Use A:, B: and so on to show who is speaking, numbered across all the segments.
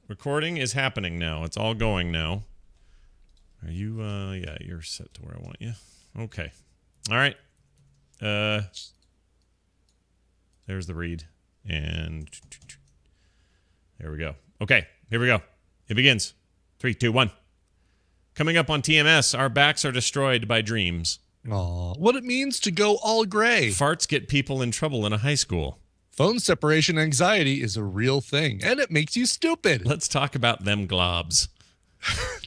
A: Recording is happening now. It's all going now. Are you, yeah, you're set to where I want you. Okay. All right. There's the read. And there we go. Okay, here we go. It begins. 3, 2, 1. Coming up on TMS, our backs are destroyed by dreams.
B: Aw, what it means to go all gray.
A: Farts get people in trouble in a high school.
B: Phone separation anxiety is a real thing, and it makes you stupid.
A: Let's talk about them globs.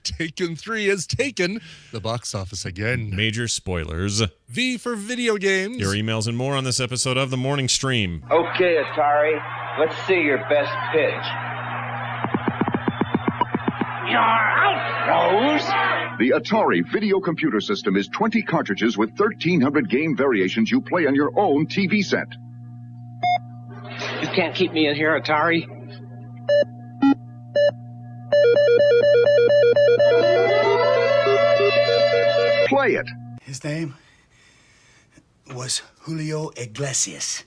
B: Taken 3 has taken the box office again.
A: Major spoilers.
B: V for video games.
A: Your emails and more on this episode of The Morning Stream.
C: Okay, Atari, let's see your best pitch. You're out, Rose.
D: The Atari video computer system is 20 cartridges with 1,300 game variations you play on your own TV set.
C: You can't keep me in here, Atari.
D: Play it.
E: His name was Julio Iglesias.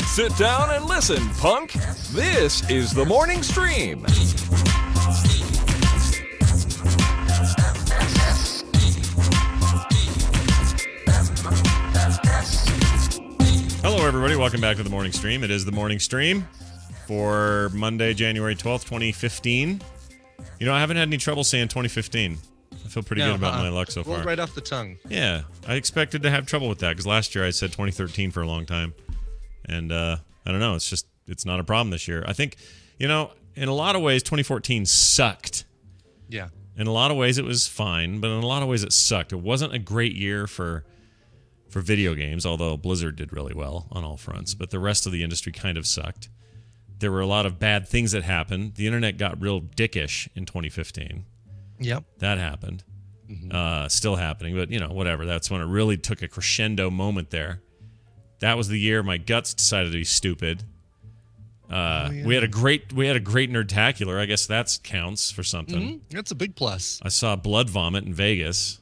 F: Sit down and listen, punk. This is The Morning Stream.
A: Hello, everybody. Welcome back to The Morning Stream. It is The Morning Stream for Monday, January 12th, 2015. You know, I haven't had any trouble saying 2015. I feel pretty good about my luck so far.
B: Right off the tongue.
A: Yeah, I expected to have trouble with that because last year I said 2013 for a long time. And I don't know. It's not a problem this year. I think, you know, in a lot of ways, 2014 sucked.
B: Yeah.
A: In a lot of ways, it was fine, but in a lot of ways, it sucked. It wasn't a great year for video games, although Blizzard did really well on all fronts. But the rest of the industry kind of sucked. There were a lot of bad things that happened. The internet got real dickish in 2015.
B: Yep.
A: That happened. Still happening, but, you know, whatever. That's when it really took a crescendo moment there. That was the year my guts decided to be stupid. We had a great Nerdtacular. I guess that counts for something.
B: That's a big plus.
A: I saw blood vomit in Vegas.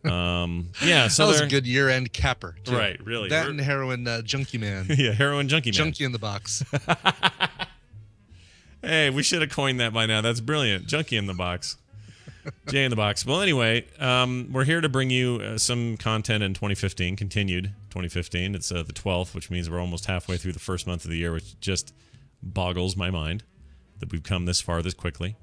A: Yeah, so
B: that was a good year-end capper, too.
A: Right, really.
B: That and Heroin Junkie Man.
A: Yeah, Heroin Junkie Man.
B: Junkie in the box.
A: Hey, we should have coined that by now. That's brilliant. Junkie in the box. J in the box. Well, anyway, we're here to bring you some content in 2015, continued 2015. It's the 12th, which means we're almost halfway through the first month of the year, which just boggles my mind that we've come this far this quickly.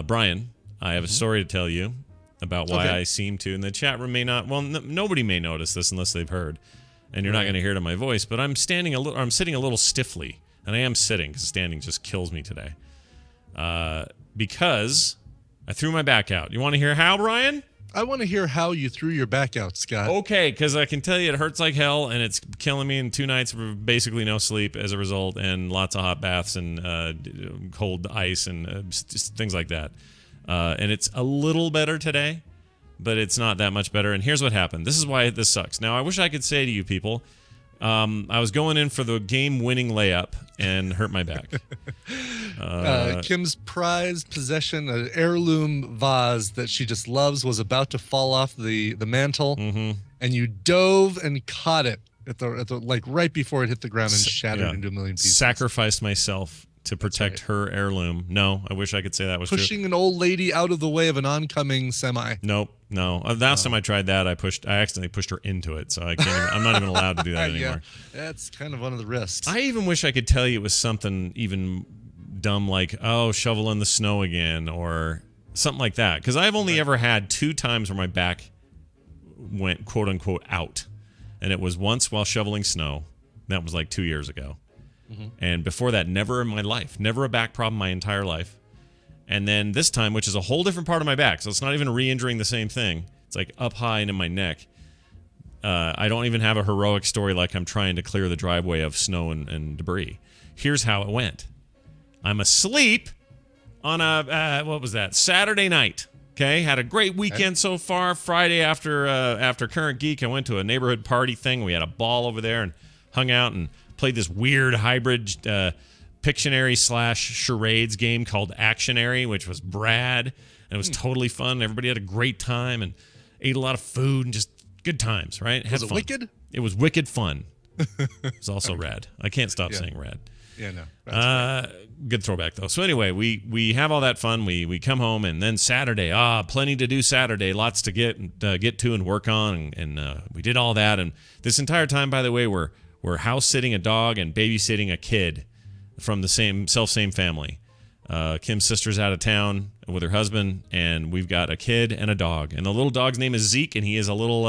A: Brian, I have a story to tell you about why I seem to, and the chat room may not, well, nobody may notice this unless they've heard, and you're not going to hear it in my voice, but I'm sitting a little stiffly, and I am sitting because standing just kills me today, because I threw my back out. You want to hear how, Brian?
B: I want to hear how you threw your back out, Scott.
A: Okay, because I can tell you it hurts like hell, and it's killing me in 2 nights of basically no sleep as a result, and lots of hot baths and cold ice and just things like that. And it's a little better today, but it's not that much better. And here's what happened. This is why this sucks. Now, I wish I could say to you people, I was going in for the game-winning layup and hurt my back.
B: Kim's prized possession, an heirloom vase that she just loves, was about to fall off the mantle, and you dove and caught it at the like right before it hit the ground and shattered into a million pieces.
A: Sacrificed myself to protect her heirloom. No, I wish I could say that was
B: Pushing
A: true.
B: an old lady out of the way of an oncoming semi.
A: Nope, no. Last time I tried that, I accidentally pushed her into it, so I can't. I'm not even allowed to do that anymore.
B: That's kind of one of the risks.
A: I even wish I could tell you it was something even dumb like, oh, shovel in the snow again, or something like that. Because I've only ever had 2 times where my back went quote unquote out, and it was once while shoveling snow. That was like 2 years ago. And before that, never in my life, never a back problem my entire life. And then this time, which is a whole different part of my back, so it's not even re-injuring the same thing. It's like up high and in my neck. I don't even have a heroic story like I'm trying to clear the driveway of snow and debris. Here's how it went. I'm asleep on a, Saturday night. Okay, had a great weekend so far. Friday after Current Geek, I went to a neighborhood party thing. We had a ball over there and hung out and played this weird hybrid Pictionary / charades game called Actionary, which was Brad. And it was totally fun. Everybody had a great time and ate a lot of food and just good times, right?
B: Was
A: Had
B: it
A: fun.
B: wicked?
A: It was wicked fun. It was also rad. I can't stop saying rad.
B: Yeah, no.
A: Good throwback though. So anyway, we have all that fun. We come home, and then Saturday, plenty to do Saturday. Lots to get to and work on, and we did all that. And this entire time, by the way, we're house sitting a dog and babysitting a kid from the same family. Kim's sister's out of town with her husband, and we've got a kid and a dog. And the little dog's name is Zeke, and he is a little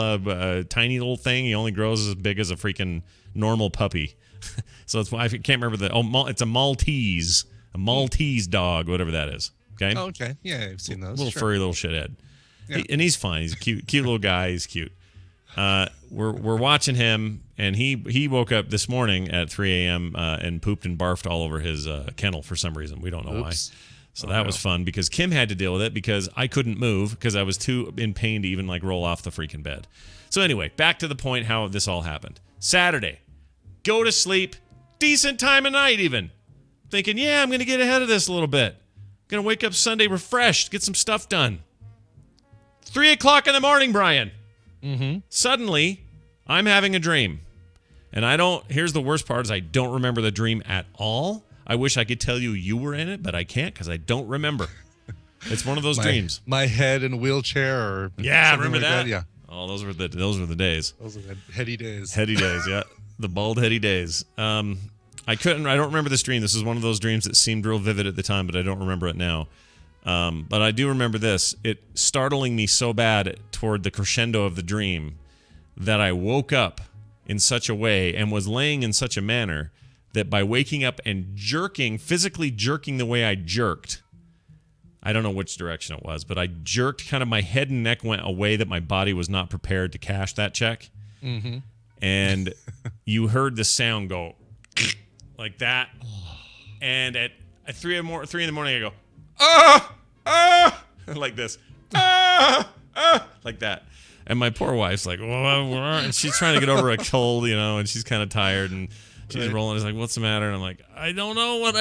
A: tiny little thing. He only grows as big as a freaking normal puppy. So it's why I can't remember it's a Maltese dog, whatever that is. Okay.
B: Oh, okay. Yeah, I've seen those.
A: Little furry little shithead.
B: Yeah.
A: And he's fine. He's a cute little guy. He's cute. We're watching him, and he woke up this morning at 3 a.m. And pooped and barfed all over his kennel for some reason. We don't know why. So that was fun because Kim had to deal with it because I couldn't move because I was too in pain to even roll off the freaking bed. So anyway, back to the point how this all happened. Saturday, go to sleep, decent time of night even. Thinking, yeah, I'm going to get ahead of this a little bit. Going to wake up Sunday refreshed, get some stuff done. 3 o'clock in the morning, Brian.
B: Mm-hmm.
A: Suddenly, I'm having a dream. And here's the worst part is I don't remember the dream at all. I wish I could tell you were in it, but I can't because I don't remember. It's one of those dreams.
B: My head in a wheelchair or
A: remember
B: like
A: that?
B: Yeah.
A: Oh, those were the days.
B: Those are the heady days.
A: Heady days, yeah. The bald heady days. I don't remember this dream. This is one of those dreams that seemed real vivid at the time, but I don't remember it now. But I do remember this. It startling me so bad toward the crescendo of the dream that I woke up in such a way and was laying in such a manner that by waking up and physically jerking the way I jerked, I don't know which direction it was, but I jerked, kind of my head and neck went a way that my body was not prepared to cash that check.
B: Mm-hmm.
A: And you heard the sound go like that. And at 3 in the morning, I go, like this, like that. And my poor wife's like, and she's trying to get over a cold, and she's kind of tired, and she's rolling. It's like, what's the matter? And I'm like, I don't know what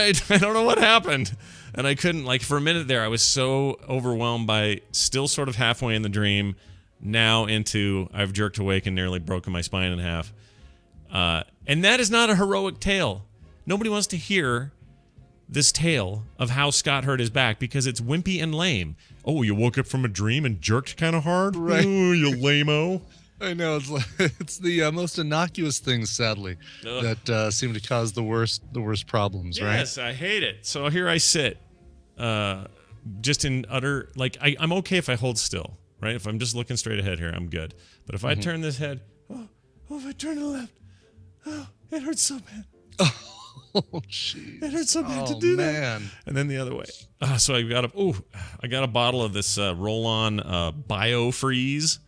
A: happened. And I couldn't, for a minute there, I was so overwhelmed by still sort of halfway in the dream, now into I've jerked awake and nearly broken my spine in half. And that is not a heroic tale. Nobody wants to hear this tale of how Scott hurt his back because it's wimpy and lame. Oh, you woke up from a dream and jerked kind of hard?
B: Right.
A: Ooh, you lame-o.
B: I know. It's the most innocuous things, sadly, that seem to cause the worst problems, right?
A: Yes, I hate it. So here I sit, just in utter, I'm okay if I hold still, right? If I'm just looking straight ahead here, I'm good. But if I turn this head, if I turn to the left, it hurts so bad.
B: Oh, jeez.
A: It hurts so bad to do that. And then the other way. So I got a bottle of this roll-on BioFreeze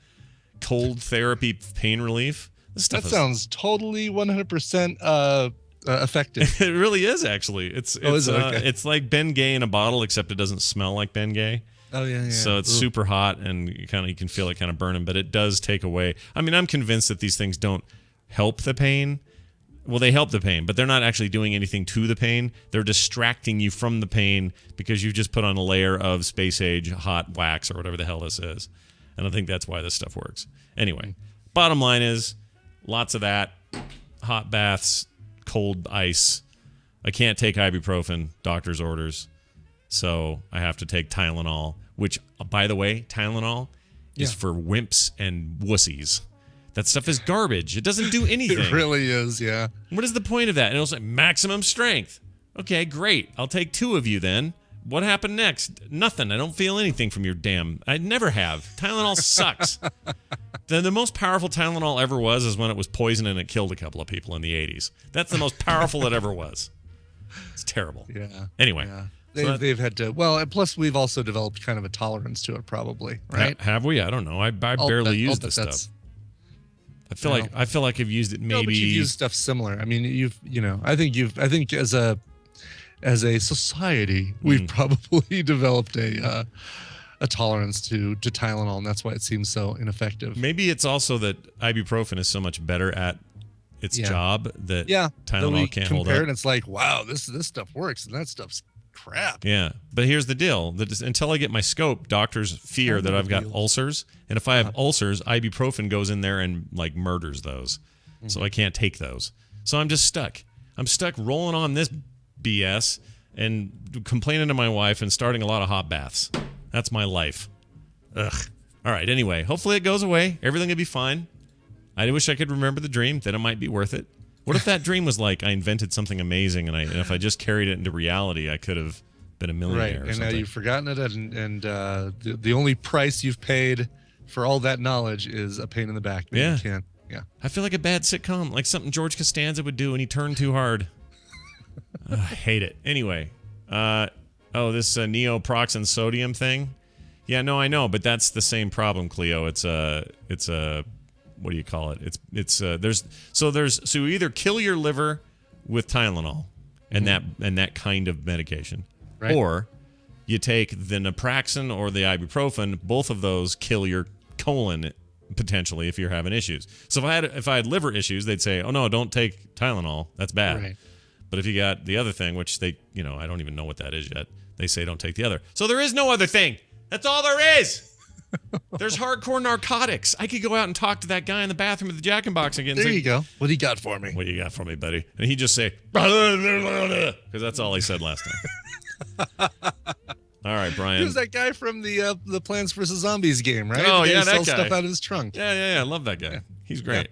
A: cold therapy pain relief. This stuff
B: sounds totally 100% effective.
A: It really is, actually. It's
B: okay.
A: It's like Bengay in a bottle, except it doesn't smell like Bengay.
B: Oh yeah.
A: So it's super hot, and you can feel it kind of burning, but it does take away. I mean, I'm convinced that these things don't help the pain. Well, they help the pain, but they're not actually doing anything to the pain. They're distracting you from the pain because you've just put on a layer of space age hot wax or whatever the hell this is. And I think that's why this stuff works. Anyway, bottom line is lots of that. Hot baths, cold ice. I can't take ibuprofen, doctor's orders. So I have to take Tylenol, which, by the way, Tylenol is for wimps and wussies. That stuff is garbage. It doesn't do anything.
B: It really is, yeah.
A: What is the point of that? And it'll say maximum strength. Okay, great. I'll take 2 of you then. What happened next? Nothing. I don't feel anything from your damn... I never have. Tylenol sucks. The most powerful Tylenol ever was when it was poison and it killed a couple of people in the 80s. That's the most powerful it ever was. It's terrible.
B: Yeah.
A: Anyway.
B: Yeah. They've had to... Well, and plus we've also developed kind of a tolerance to it probably, right?
A: Have we? I don't know. I barely use this stuff. I feel like I've used it maybe.
B: No, but you've used stuff similar. I mean, I think as a society, we've probably developed a tolerance to Tylenol, and that's why it seems so ineffective.
A: Maybe it's also that ibuprofen is so much better at its job that Tylenol can't hold up.
B: And it's like, wow, this stuff works, and that stuff's crap.
A: Yeah, but here's the deal: until I get my scope, doctors fear that I've got ulcers, and if I have ulcers, ibuprofen goes in there and like murders those, so I can't take those. So I'm just stuck. I'm stuck rolling on this BS and complaining to my wife and starting a lot of hot baths. That's my life. Ugh. All right. Anyway, hopefully it goes away. Everything will be fine. I wish I could remember the dream. Then it might be worth it. What if that dream was like I invented something amazing, and if I just carried it into reality, I could have been a millionaire?
B: Right,
A: or
B: and now
A: something.
B: you've forgotten it, and the only price you've paid for all that knowledge is a pain in the back.
A: Yeah.
B: You can't. Yeah.
A: I feel like a bad sitcom, like something George Costanza would do, and he turned too hard. I hate it. Anyway, this neoproxen sodium thing. Yeah, no, I know, but that's the same problem, Cleo. It's a what do you call it? So you either kill your liver with Tylenol and that kind of medication,
B: Right.
A: or you take the naproxen or the ibuprofen. Both of those kill your colon potentially if you're having issues. So if I had liver issues, they'd say, "Oh no, don't take Tylenol. That's bad."
B: Right.
A: But if you got the other thing, which I don't even know what that is yet, they say don't take the other. So there is no other thing. That's all there is. There's hardcore narcotics. I could go out and talk to that guy in the bathroom at the Jack in Box again.
B: There you go. What do you got for me?
A: What do you got for me, buddy? And he'd just say, because that's all he said last time. All right, Brian.
B: He was that guy from the Plants vs. Zombies game, right?
A: Oh,
B: The guy
A: yeah,
B: who
A: that
B: sells
A: guy.
B: stuff out of his trunk.
A: Yeah. I love that guy. He's great.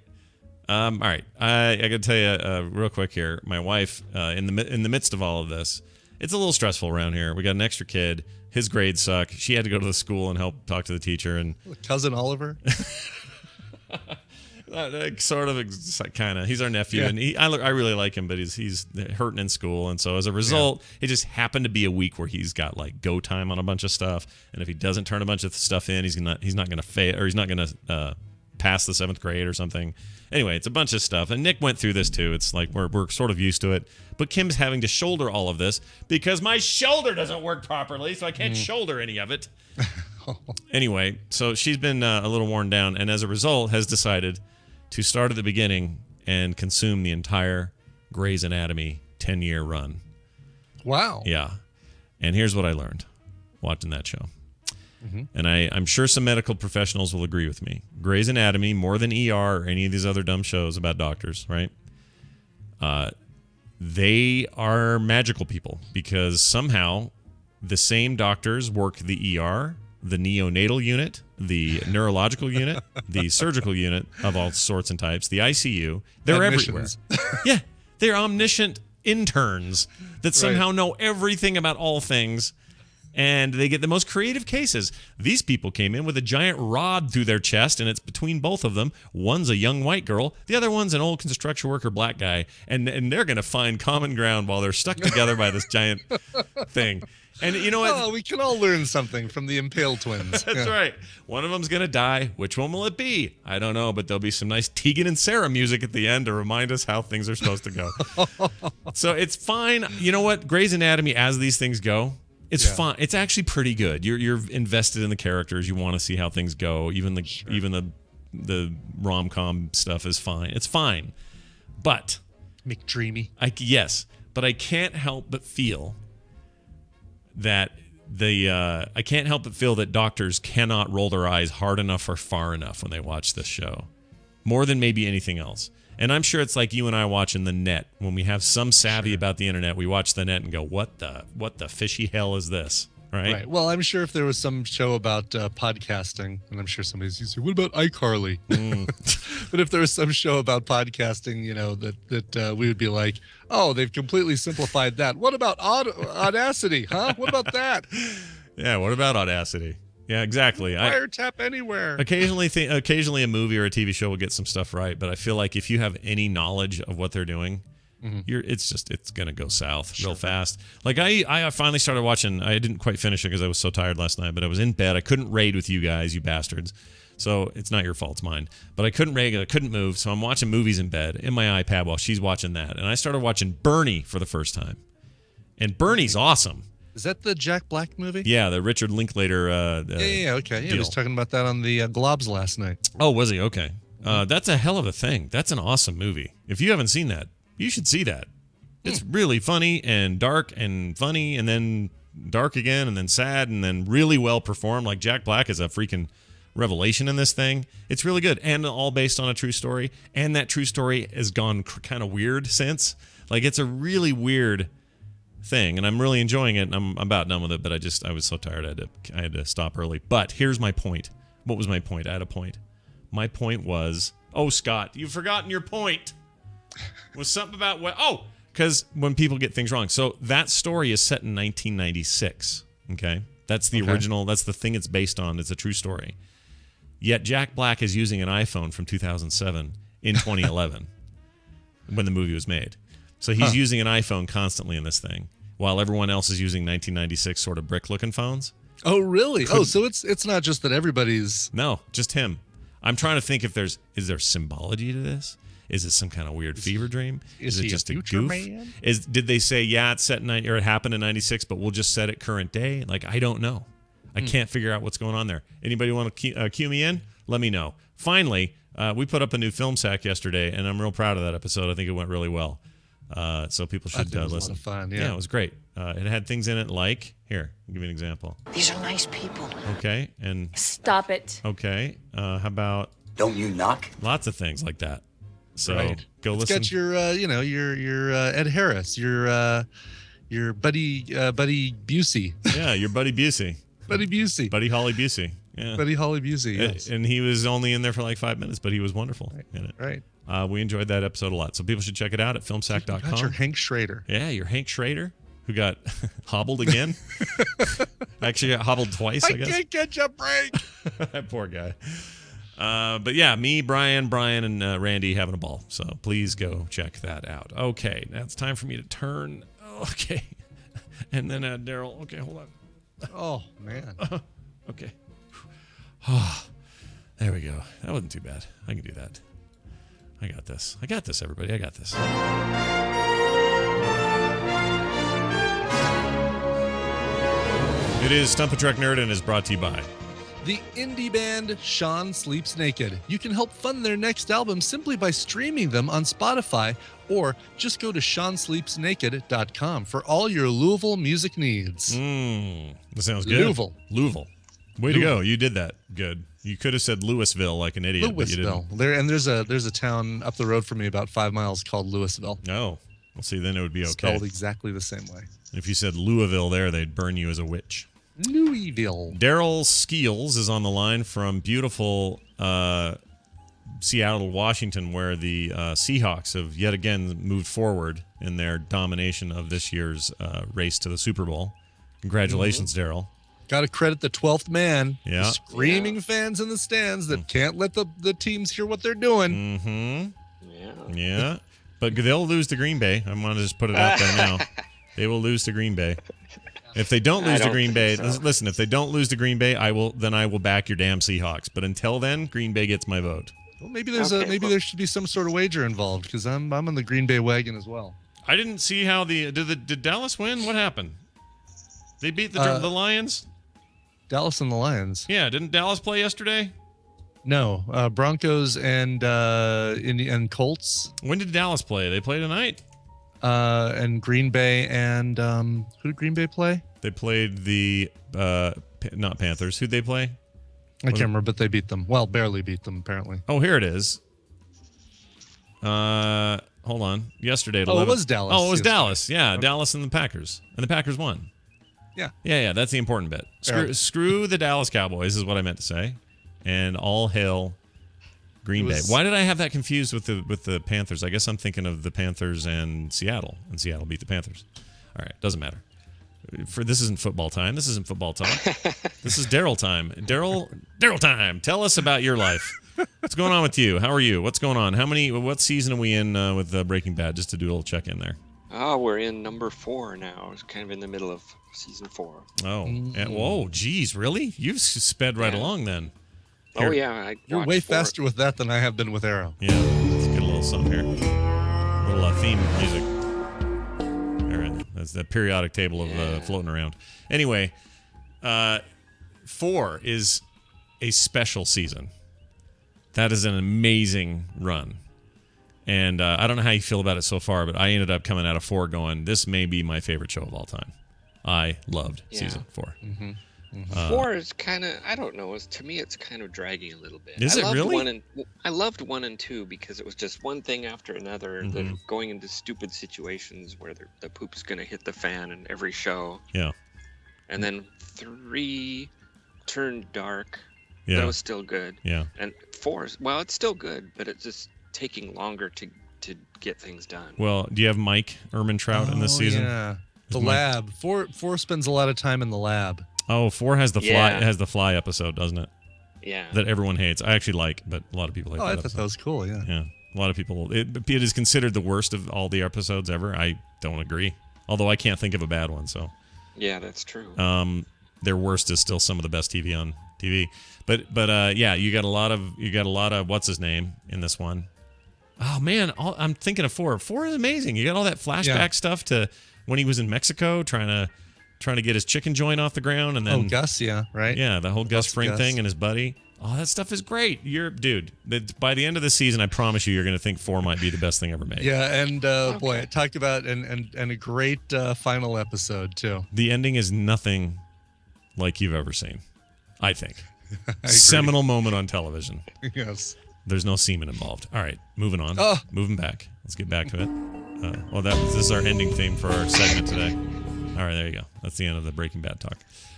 A: All right. I got to tell you real quick here. My wife, in the midst of all of this, it's a little stressful around here. We got an extra kid. His grades suck. She had to go to the school and help talk to the teacher. And
B: Cousin Oliver.
A: sort of, kind of. He's our nephew,
B: Yeah.
A: and I really like him, but he's hurting in school, and so as a result, it just happened to be a week where he's got like go time on a bunch of stuff, and if he doesn't turn a bunch of stuff in, he's not going to fail, or he's not going to pass the 7th grade or something. Anyway, it's a bunch of stuff, and Nick went through this too. It's like we're sort of used to it, but Kim's having to shoulder all of this because my shoulder doesn't work properly, so I can't shoulder any of it. Anyway, so she's been a little worn down, and as a result has decided to start at the beginning and consume the entire Grey's Anatomy 10-year run.
B: Wow.
A: Yeah. And here's what I learned watching that show. And I'm sure some medical professionals will agree with me. Grey's Anatomy, more than ER or any of these other dumb shows about doctors, right? They are magical people because somehow the same doctors work the ER, the neonatal unit, the neurological unit, the surgical unit of all sorts and types, the ICU. They're everywhere. Yeah, they're omniscient interns that somehow know everything about all things, and they get the most creative cases. These people came in with a giant rod through their chest, and it's between both of them. One's a young white girl, the other one's an old construction worker black guy, and they're going to find common ground while they're stuck together by this giant thing. And you know what?
B: Oh, we can all learn something from the Impale twins.
A: That's right. One of them's going to die. Which one will it be? I don't know, but there'll be some nice Tegan and Sarah music at the end to remind us how things are supposed to go. So it's fine. You know what? Grey's Anatomy, as these things go, it's fine. It's actually pretty good. You're invested in the characters. You want to see how things go. Even the rom-com stuff is fine. It's fine. But
B: McDreamy.
A: but I can't help but feel that doctors cannot roll their eyes hard enough or far enough when they watch this show, more than maybe anything else. And I'm sure it's like you and I watching the net. When we have some savvy about the internet, we watch the net and go, "What the fishy hell is this?" Right?
B: Well, I'm sure if there was some show about podcasting, and I'm sure somebody's used to, what about iCarly? But if there was some show about podcasting, that we would be like, oh, they've completely simplified that. What about Audacity? Huh? What about that?
A: Yeah. What about Audacity? Yeah, exactly.
B: Wiretap anywhere.
A: Occasionally, a movie or a TV show will get some stuff right, but I feel like if you have any knowledge of what they're doing, it's gonna go south real fast. Like I finally started watching. I didn't quite finish it because I was so tired last night, but I was in bed. I couldn't raid with you guys, you bastards. So it's not your fault, it's mine. But I couldn't raid. I couldn't move, so I'm watching movies in bed in my iPad while she's watching that. And I started watching Bernie for the first time, and Bernie's awesome.
B: Is that the Jack Black movie?
A: Yeah, the Richard Linklater.
B: Okay. Yeah, he was talking about that on the Globs last night.
A: Oh, was he? Okay. That's a hell of a thing. That's an awesome movie. If you haven't seen that, you should see that. It's really funny and dark and funny, and then dark again, and then sad, and then really well performed. Like Jack Black is a freaking revelation in this thing. It's really good, and all based on a true story. And that true story has gone kind of weird since. Like, it's a really weird thing, and I'm really enjoying it. And I'm about done with it, but I was so tired I had to stop early. But here's my point. What was my point? I had a point. My point was, Scott, you've forgotten your point. Was something about what? Because when people get things wrong. So that story is set in 1996. Okay, that's the original. That's the thing it's based on. It's a true story. Yet Jack Black is using an iPhone from 2007 in 2011 when the movie was made. So he's using an iPhone constantly in this thing, while everyone else is using 1996 sort of brick-looking phones.
B: Oh, really? So it's not just that everybody's...
A: No, just him. I'm trying to think if is there symbology to this? Is it some kind of weird fever dream? Is it just a goof? Man? Did they say, it's set in or it happened in 96, but we'll just set it current day? Like, I don't know. I can't figure out what's going on there. Anybody want to cue me in? Let me know. Finally, we put up a new film sack yesterday, and I'm real proud of that episode. I think it went really well. So people should listen.
B: It was a lot of fun, yeah.
A: It was great. It had things in it like, here, I'll give you an example.
E: These are nice people.
A: Okay, and...
G: Stop it.
A: Okay, how about...
E: Don't you knock?
A: Lots of things like that. So go
B: it's
A: listen.
B: Got your Ed Harris, your buddy Busey.
A: Yeah, your buddy Busey.
B: Buddy Busey.
A: Buddy Holly Busey. Yeah.
B: Buddy Holly Busey. Yes.
A: And he was only in there for like 5 minutes, but he was wonderful in it.
B: Right.
A: We enjoyed that episode a lot. So people should check it out at filmsack.com.
B: Got your Hank Schrader.
A: Yeah, your Hank Schrader, who got hobbled again. Actually got hobbled twice, I guess.
B: I can't catch a break.
A: That poor guy. But yeah, me, Brian, and Randy having a ball. So please go check that out. Okay, now it's time for me to turn. Okay. And then Daryl. Okay, hold on.
B: Oh, man.
A: Okay. There we go. That wasn't too bad. I can do that. I got this, everybody. I got this. It is Stump a Truck Nerd and is brought to you by
B: the indie band Sean Sleeps Naked. You can help fund their next album simply by streaming them on Spotify, or just go to SeanSleepsNaked.com for all your Louisville music needs.
A: That sounds good. Louisville. Way to go. You did that. Good. You could have said Louisville like an idiot, but you didn't.
B: There's a town up the road from me about 5 miles called Louisville.
A: Oh. Well, see, then it would be okay.
B: Spelled exactly the same way.
A: If you said Louisville there, they'd burn you as a witch.
B: Louisville.
A: Daryl Skeels is on the line from beautiful Seattle, Washington, where the Seahawks have yet again moved forward in their domination of this year's race to the Super Bowl. Congratulations, Daryl.
B: Got to credit the 12th man.
A: Yeah.
B: The screaming fans in the stands that can't let the teams hear what they're doing.
A: Mm-hmm. Yeah. But they'll lose to Green Bay. I want to just put it out there now. They will lose to Green Bay. If they don't lose to Green Bay, listen, if they don't lose to Green Bay, I will back your damn Seahawks. But until then, Green Bay gets my vote.
B: Well, maybe there should be some sort of wager involved, because I'm on the Green Bay wagon as well.
A: I didn't see how did Dallas win? What happened? They beat the Lions?
B: Dallas and the Lions.
A: Yeah, didn't Dallas play yesterday?
B: No, Broncos and Colts.
A: When did Dallas play? They play tonight?
B: And Green Bay and who did Green Bay play?
A: They played the not Panthers. Who'd they play?
B: I can't remember, but they beat them. Well, barely beat them, apparently.
A: Oh, here it is. Hold on. Yesterday at 11.
B: It was Dallas.
A: Oh, it was Dallas. Yeah, okay. Dallas and the Packers. And the Packers won.
B: Yeah.
A: Yeah, that's the important bit. Screw the Dallas Cowboys is what I meant to say. And all hail Green Bay. Why did I have that confused with the Panthers? I guess I'm thinking of the Panthers and Seattle. And Seattle beat the Panthers. All right, doesn't matter. This isn't football time. This isn't football talk. This is Daryl time. Daryl time. Tell us about your life. What's going on with you? How are you? What's going on? What season are we in with Breaking Bad? Just to do a little check in there.
H: Oh, we're in number 4 now. It's kind of in the middle of season 4.
A: Oh, whoa, geez, really? You've sped right along then.
H: Here. Oh yeah,
B: you're way faster with that than I have been with Arrow.
A: Yeah, let's get a little something here. A little theme music. There, that's the periodic table of floating around. Anyway, 4 is a special season. That is an amazing run. And I don't know how you feel about it so far, but I ended up coming out of 4 going, this may be my favorite show of all time. I loved season 4.
B: Mm-hmm.
H: 4 is kind of, I don't know, to me it's kind of dragging a little bit.
A: Is it really?
H: I loved 1 and 2 because it was just one thing after another. They're going into stupid situations where the poop's going to hit the fan in every show.
A: Yeah.
H: And then 3 turned dark.
A: Yeah.
H: That was still good.
A: Yeah.
H: And 4, well, it's still good, but it's just taking longer to get things done.
A: Well, do you have Mike Ehrmantraut in this season?
B: Yeah. The lab. 4 spends a lot of time in the lab.
A: Oh, 4 has the fly. It has the fly episode, doesn't it?
H: Yeah.
A: That everyone hates. I actually like, but a lot of people hate.
B: Oh,
A: that
B: I thought
A: episode.
B: that was cool. Yeah.
A: Yeah. A lot of people. It is considered the worst of all the episodes ever. I don't agree. Although I can't think of a bad one. So.
H: Yeah, that's true.
A: Their worst is still some of the best TV on TV. But yeah, you got a lot of what's his name in this one. Oh man, I'm thinking of 4. 4 is amazing. You got all that flashback stuff to when he was in Mexico trying to get his chicken joint off the ground, and then
B: Gus, right?
A: Yeah, the whole Gus Fring thing and his buddy. Oh, that stuff is great. By the end of the season, I promise you're going to think 4 might be the best thing ever made.
B: Yeah, and boy, it talked about and a great final episode too.
A: The ending is nothing like you've ever seen, I think. Seminal moment on television.
B: Yes.
A: There's no semen involved. All right, moving on.
B: Oh.
A: Moving back. Let's get back to it. This is our ending theme for our segment today. All right, there you go. That's the end of the Breaking Bad talk.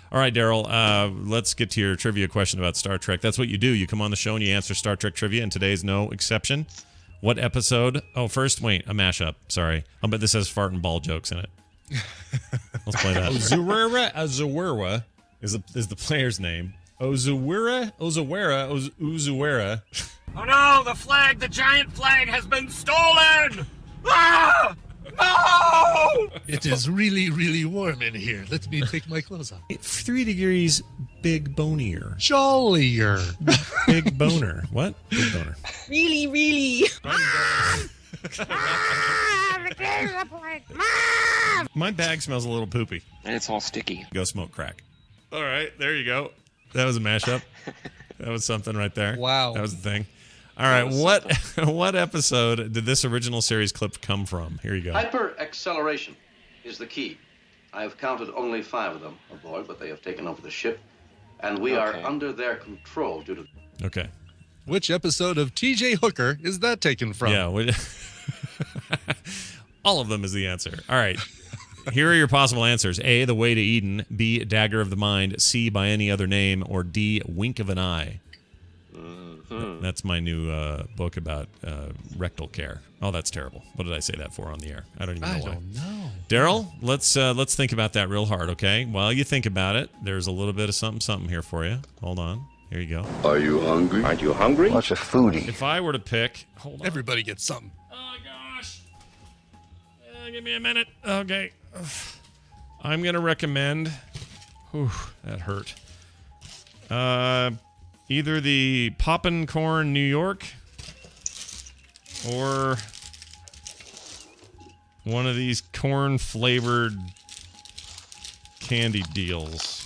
A: All right, Daryl, let's get to your trivia question about Star Trek. That's what you do. You come on the show and you answer Star Trek trivia, and today's no exception. What episode? Oh, first, wait, a mashup. Sorry. I'll bet this has fart and ball jokes in it. Let's play that. Ozuwera is the player's name. Ozuwera.
G: Oh no, the giant flag has been stolen! Ah! No!
B: It is really, really warm in here. Let me take my clothes off.
A: 3 degrees big bonier.
B: Jollier.
A: Big boner. What? Big boner.
I: Really, really.
A: My bag smells a little poopy.
H: And it's all sticky.
A: Go smoke crack. All right, there you go. That was a mashup. That was something right there.
B: Wow.
A: That was the thing. All right, what episode did this original series clip come from? Here you go.
J: Hyper acceleration is the key. I have counted only 5 of them aboard, but they have taken over the ship, and we are under their control due to...
A: Okay.
B: Which episode of T.J. Hooker is that taken from?
A: Yeah. All of them is the answer. All right. Here are your possible answers. A, The Way to Eden. B, Dagger of the Mind. C, By Any Other Name. Or D, Wink of an Eye. That's my new book about rectal care. Oh, that's terrible. What did I say that for on the air? I don't even know why.
B: I don't know.
A: Daryl, let's think about that real hard, okay? While you think about it, there's a little bit of something here for you. Hold on. Here you go.
D: Are you hungry?
E: Aren't you hungry? What's a foodie?
A: If I were to pick... Hold on.
B: Everybody gets something.
A: Oh, gosh. Give me a minute. Okay. I'm going to recommend... Whew, that hurt. Either the Poppin' Corn New York or one of these corn-flavored candy deals.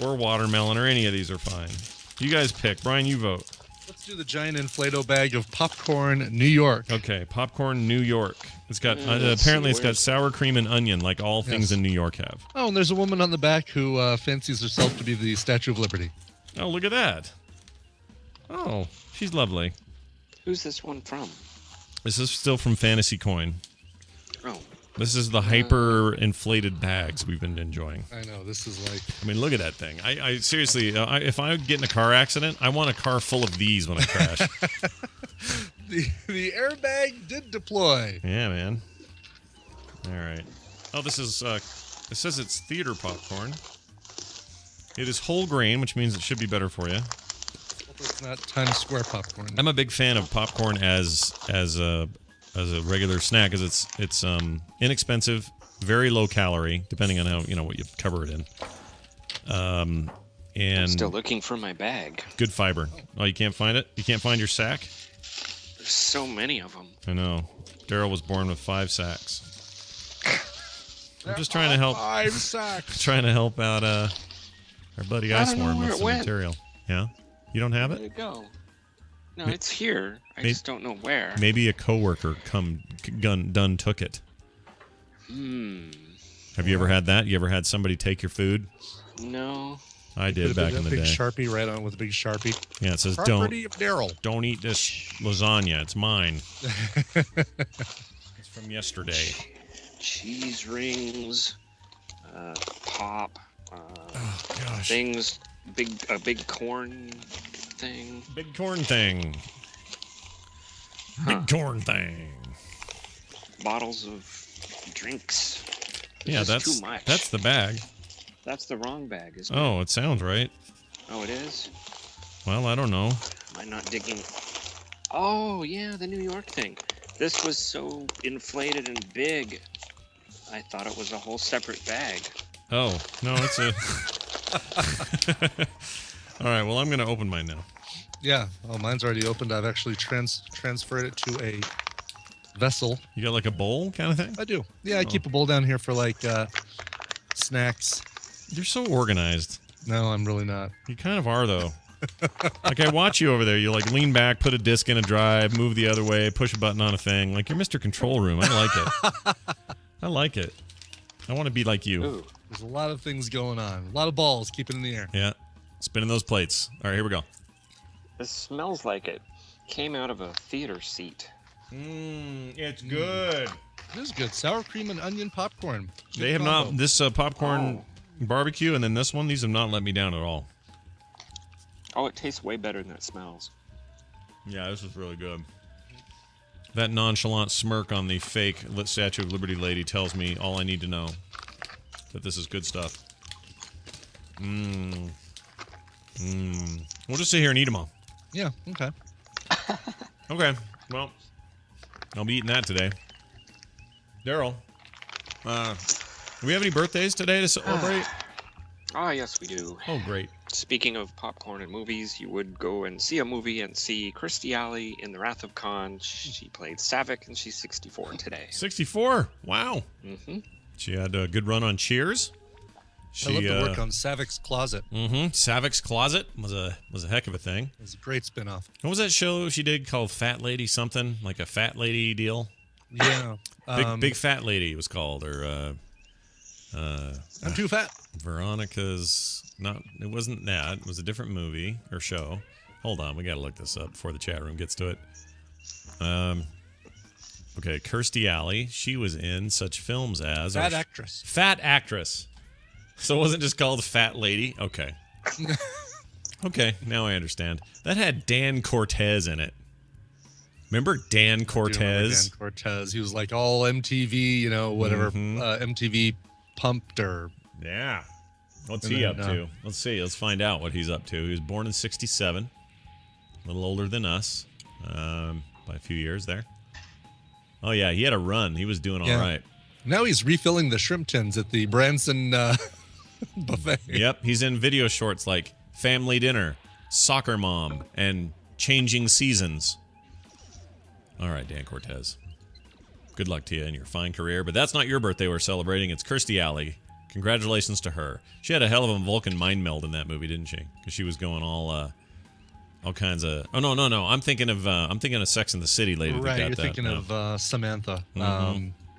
A: Or watermelon, or any of these are fine. You guys pick. Brian, you vote.
B: Let's do the giant Inflado bag of popcorn New York.
A: Okay, Popcorn New York. It's got apparently it's got sour cream and onion, like all things in New York have.
B: Oh, and there's a woman on the back who fancies herself to be the Statue of Liberty.
A: Oh, look at that. Oh, she's lovely.
H: Who's this one from?
A: This is still from Fantasy Coin.
H: Oh.
A: This is the hyper inflated bags we've been enjoying.
B: I know, this is like...
A: I mean, look at that thing. I seriously, if I get in a car accident, I want a car full of these when I crash.
B: the airbag did deploy.
A: Yeah, man. All right. Oh, this is, it says it's theater popcorn. It is whole grain, which means it should be better for you.
B: It's not Times Square popcorn.
A: I'm a big fan of popcorn as a regular snack, because it's inexpensive, very low calorie, depending on how what you cover it in. And
H: I'm still looking for my bag.
A: Good fiber. Oh, you can't find it? You can't find your sack?
H: There's so many of them.
A: I know. Daryl was born with 5 sacks. I'm just trying to help.
B: 5 sacks.
A: Trying to help out our buddy Iceworm with some material. Yeah. You don't have it?
H: Where'd it go? No, it's here. I just don't know where.
A: Maybe a coworker done took it. Have you ever had that? You ever had somebody take your food?
H: No.
A: I did back in the day.
B: Big Sharpie right on with a big Sharpie.
A: Yeah, it says
B: Property of Daryl.
A: Don't eat this lasagna. It's mine. It's from yesterday.
H: Cheese rings, pop,
A: gosh.
H: things, a big corn thing.
A: Big corn thing. Big corn thing.
H: Bottles of drinks.
A: Yeah,
H: too much.
A: That's the bag.
H: That's the wrong bag, isn't it?
A: Oh, it sounds right.
H: Oh, it is?
A: Well, I don't know.
H: Am I not digging? Oh, yeah, the New York thing. This was so inflated and big. I thought it was a whole separate bag.
A: Oh, no, it's a... All right, well, I'm going to open mine now.
B: Yeah. Oh, mine's already opened. I've actually transferred it to a vessel.
A: You got like a bowl kind of thing?
B: I do. Yeah, I keep a bowl down here for like snacks.
A: You're so organized.
B: No, I'm really not.
A: You kind of are, though. Like, I watch you over there. You, like, lean back, put a disc in a drive, move the other way, push a button on a thing. Like, you're Mr. Control Room. I like it. I like it. I want to be like you.
H: Ooh.
B: There's a lot of things going on. A lot of balls keeping in the air.
A: Yeah. Spinning those plates. All right, here we go.
H: This smells like it came out of a theater seat.
A: It's good.
B: It is good. Sour cream and onion popcorn. Good
A: They have
B: combo.
A: not... This popcorn barbecue and then this one, these have not let me down at all.
H: Oh, it tastes way better than it smells.
A: Yeah, this is really good. That nonchalant smirk on the fake Statue of Liberty lady tells me all I need to know. That this is good stuff. We'll just sit here and eat them all.
B: Yeah, okay.
A: Okay, well, I'll be eating that today. Daryl, do we have any birthdays today to celebrate?
H: Yes, we do.
A: Oh, great.
H: Speaking of popcorn and movies, you would go and see a movie and see Kirstie Alley in The Wrath of Khan. She played Savick, and she's 64 today.
A: 64? Wow.
H: Mm-hmm.
A: She had a good run on Cheers.
B: I love the work on Savik's Closet.
A: Savik's Closet was a heck of a thing.
B: It was a great spinoff.
A: What was that show she did called Fat Lady something? Like a fat lady deal?
B: Yeah.
A: Big Fat Lady it was called, or
B: I'm too fat.
A: Veronica's not. It wasn't that. It was a different movie or show. Hold on, we gotta look this up before the chat room gets to it. Okay, Kirstie Alley. She was in such films as
B: Fat Actress.
A: Fat Actress. So it wasn't just called Fat Lady. Okay. Okay, now I understand. That had Dan Cortez in it. Remember Dan Cortez?
B: Dan Cortez. He was like all MTV, whatever MTV pumped or.
A: Yeah. What's he up to? Let's see. Let's find out what he's up to. He was born in 1967. A little older than us. By a few years there. Oh, yeah. He had a run. He was doing all right.
B: Now he's refilling the shrimp tins at the Branson buffet.
A: Yep. He's in video shorts like Family Dinner, Soccer Mom, and Changing Seasons. All right, Dan Cortez. Good luck to you in your fine career. But that's not your birthday we're celebrating. It's Kirstie Alley. Congratulations to her. She had a hell of a Vulcan mind meld in that movie, didn't she? Because she was going all kinds of. Oh no! I'm thinking of Sex and the City lady.
B: Right,
A: that
B: you're
A: that,
B: thinking of Samantha.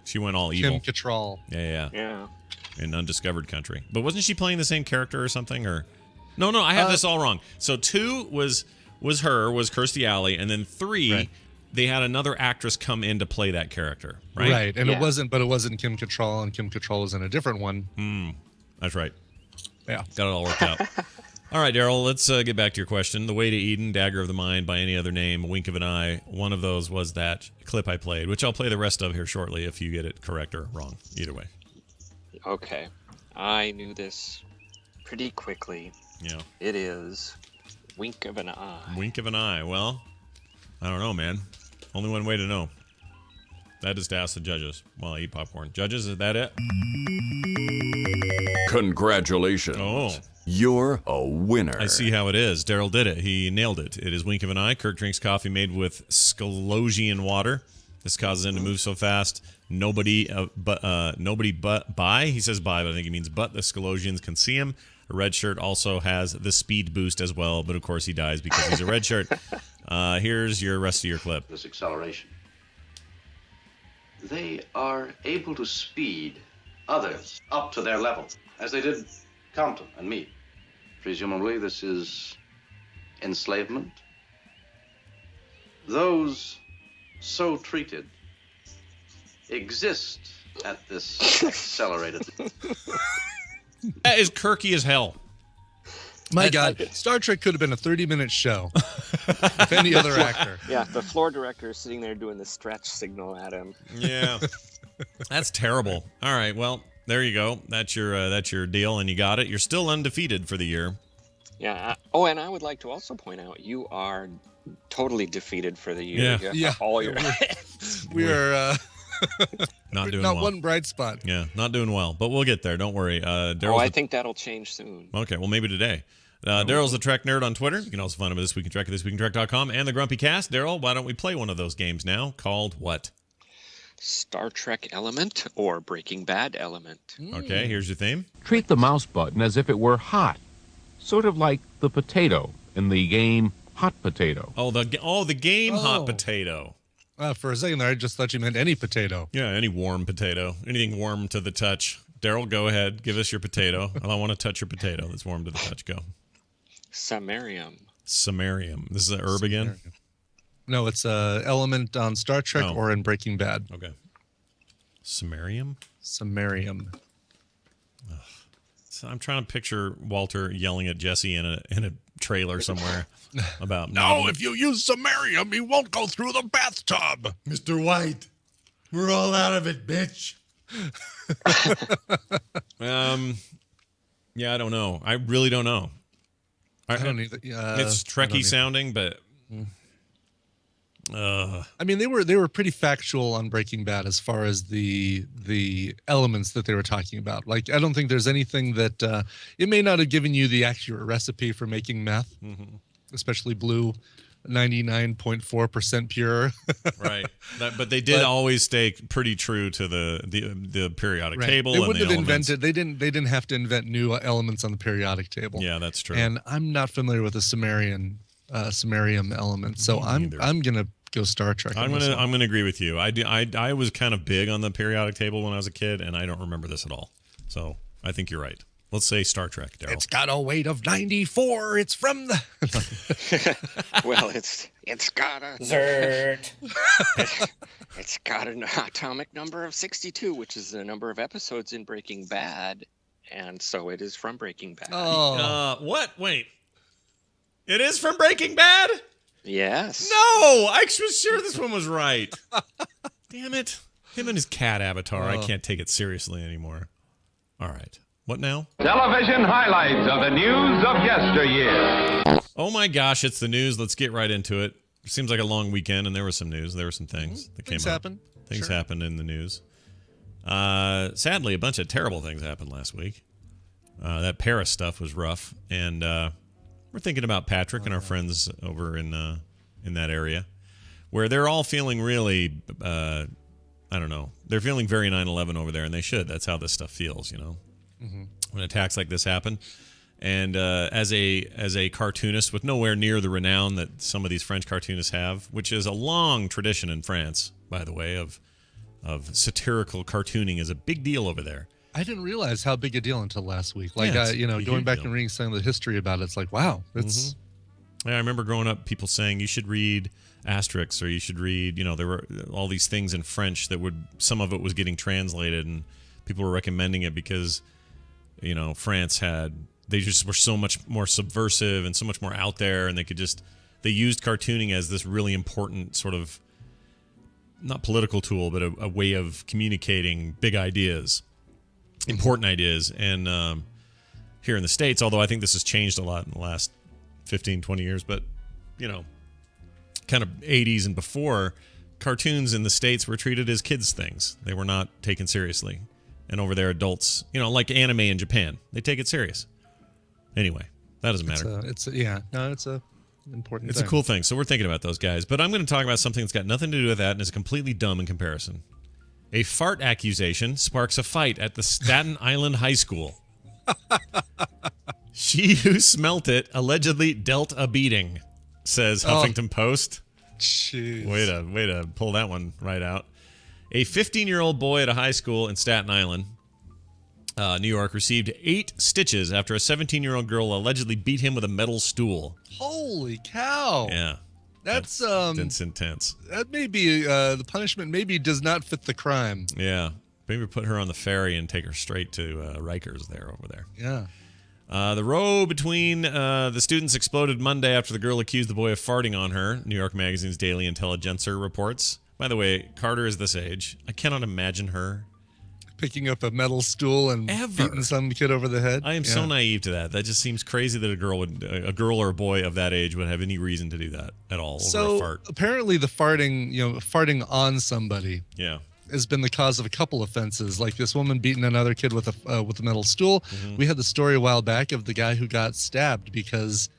A: She went all evil.
B: Kim Cattrall.
H: Yeah.
A: In Undiscovered Country. But wasn't she playing the same character or something? Or no, I have this all wrong. So 2 was Kirstie Alley, and then 3. Right. They had another actress come in to play that character, right?
B: Right, and it wasn't Kim Cattrall, and Kim Cattrall was in a different one.
A: That's right.
B: Yeah.
A: Got it all worked out. All right, Daryl, let's get back to your question. The Way to Eden, Dagger of the Mind, by any other name, Wink of an Eye. One of those was that clip I played, which I'll play the rest of here shortly if you get it correct or wrong. Either way.
H: Okay. I knew this pretty quickly.
A: Yeah.
H: It is Wink of an Eye.
A: Wink of an Eye. Well, I don't know, man. Only one way to know. That is to ask the judges while I eat popcorn. Judges, is that it?
F: Congratulations.
A: Oh.
F: You're a winner.
A: I see how it is. Daryl did it. He nailed it. It is Wink of an Eye. Kirk drinks coffee made with Scalosian water. This causes him to move so fast. Nobody but by. He says by, but I think he means but the Scalosians can see him. A red shirt also has the speed boost as well, but of course he dies because he's a red shirt. Here's your rest of your clip.
J: This acceleration. They are able to speed others up to their level, as they did Compton and me. Presumably, this is enslavement. Those so treated exist at this accelerated.
A: That is quirky as hell.
B: My God, Star Trek could have been a 30-minute show with any other actor.
H: Yeah, the floor director is sitting there doing the stretch signal at him.
A: Yeah, that's terrible. All right, well, there you go. That's your deal, and you got it. You're still undefeated for the year.
H: Yeah. And I would like to also point out you are totally defeated for the year.
B: Yeah.
H: All your
B: we are
A: not doing
B: not
A: well.
B: one bright spot.
A: Yeah, not doing well, but we'll get there. Don't worry. Daryl's
H: I think that'll change soon.
A: Okay, well, maybe today. Daryl's the Trek Nerd on Twitter. You can also find him at This Week in Trek at thisweekintrek.com and the Grumpy Cast. Daryl, why don't we play one of those games now called what?
H: Star Trek Element or Breaking Bad Element.
A: Okay, here's your theme.
I: Treat the mouse button as if it were hot, sort of like the potato in the game Hot Potato.
A: Oh, the game Hot Potato.
B: For a second there, I just thought you meant any potato.
A: Yeah, any warm potato. Anything warm to the touch. Daryl, go ahead. Give us your potato. I want to touch your potato that's warm to the touch. Go.
H: Samarium.
A: This is an herb again?
B: No, it's a element on Star Trek or in Breaking Bad.
A: Okay. Samarium?
B: Samarium.
A: So I'm trying to picture Walter yelling at Jesse in a trailer somewhere about
B: No, if you use samarium, he won't go through the bathtub.
A: Mr. White, we're all out of it, bitch. Yeah, I don't know. I really don't know.
B: I don't either.
A: It's Trekky sounding, but
B: I mean, they were pretty factual on Breaking Bad as far as the elements that they were talking about. Like, I don't think there's anything that it may not have given you the accurate recipe for making meth, especially blue, 99.4% pure.
A: Right, but they did always stay pretty true to the periodic table.
B: They wouldn't
A: and
B: have invented. They didn't have to invent new elements on the periodic table.
A: Yeah, that's true.
B: And I'm not familiar with the samarium element, so I'm gonna go Star Trek.
A: I'm gonna agree with you. I was kind of big on the periodic table when I was a kid, and I don't remember this at all. So I think you're right. Let's say Star Trek, Daryl.
B: It's got a weight of 94. It's from the.
H: Well, it's got a
C: Zert.
H: It's got an atomic number of 62, which is the number of episodes in Breaking Bad, and so it is from Breaking Bad.
A: What? Wait. It is from Breaking Bad?
H: Yes.
A: No, I was sure this one was right. Damn it. Him and his cat avatar. I can't take it seriously anymore. All right. What now?
K: Television highlights of the news of yesteryear.
A: Oh my gosh, it's the news. Let's get right into it. Seems like a long weekend, and there was some news. There were some things that came up. Things happened in the news. Sadly, a bunch of terrible things happened last week. That Paris stuff was rough, and we're thinking about Patrick and our friends over in that area, where they're all feeling really, I don't know, they're feeling very 9/11 over there, and they should. That's how this stuff feels, you know, when attacks like this happen. And as a cartoonist with nowhere near the renown that some of these French cartoonists have, which is a long tradition in France, by the way, of satirical cartooning is a big deal over there.
B: I didn't realize how big a deal until last week. Like,
A: Yeah,
B: going back and reading some of the history about it, it's like, wow, it's.
A: Yeah, I remember growing up, people saying you should read Asterix, or you should read, there were all these things in French that some of it was getting translated, and people were recommending it because, France they just were so much more subversive and so much more out there, and they used cartooning as this really important sort of, not political tool, but a way of communicating big ideas, important ideas. And here in the States, although I think this has changed a lot in the last 15, 20 years, but, kind of 80s and before, cartoons in the States were treated as kids' things. They were not taken seriously. And over there, adults, like anime in Japan, they take it serious. Anyway, that doesn't matter.
B: It's a important
A: It's
B: thing.
A: a cool thing. So we're thinking about those guys. But I'm going to talk about something that's got nothing to do with that and is completely dumb in comparison. A fart accusation sparks a fight at the Staten Island High School. She who smelt it allegedly dealt a beating. says Huffington Post.
B: Jeez.
A: Way to pull that one right out. A 15-year-old boy at a high school in Staten Island, New York, received 8 stitches after a 17-year-old girl allegedly beat him with a metal stool.
B: Holy cow.
A: Yeah.
B: That's
A: intense.
B: That may be the punishment maybe does not fit the crime.
A: Yeah. Maybe put her on the ferry and take her straight to Rikers over there.
B: Yeah.
A: The row between the students exploded Monday after the girl accused the boy of farting on her, New York Magazine's Daily Intelligencer reports. By the way, Carter is this age. I cannot imagine her
B: picking up a metal stool and beating some kid over the head.
A: I am so naive to that. That just seems crazy that a girl or a boy of that age would have any reason to do that at all over a fart.
B: Apparently the farting on somebody has been the cause of a couple offenses, like this woman beating another kid with a metal stool. Mm-hmm. We had the story a while back of the guy who got stabbed because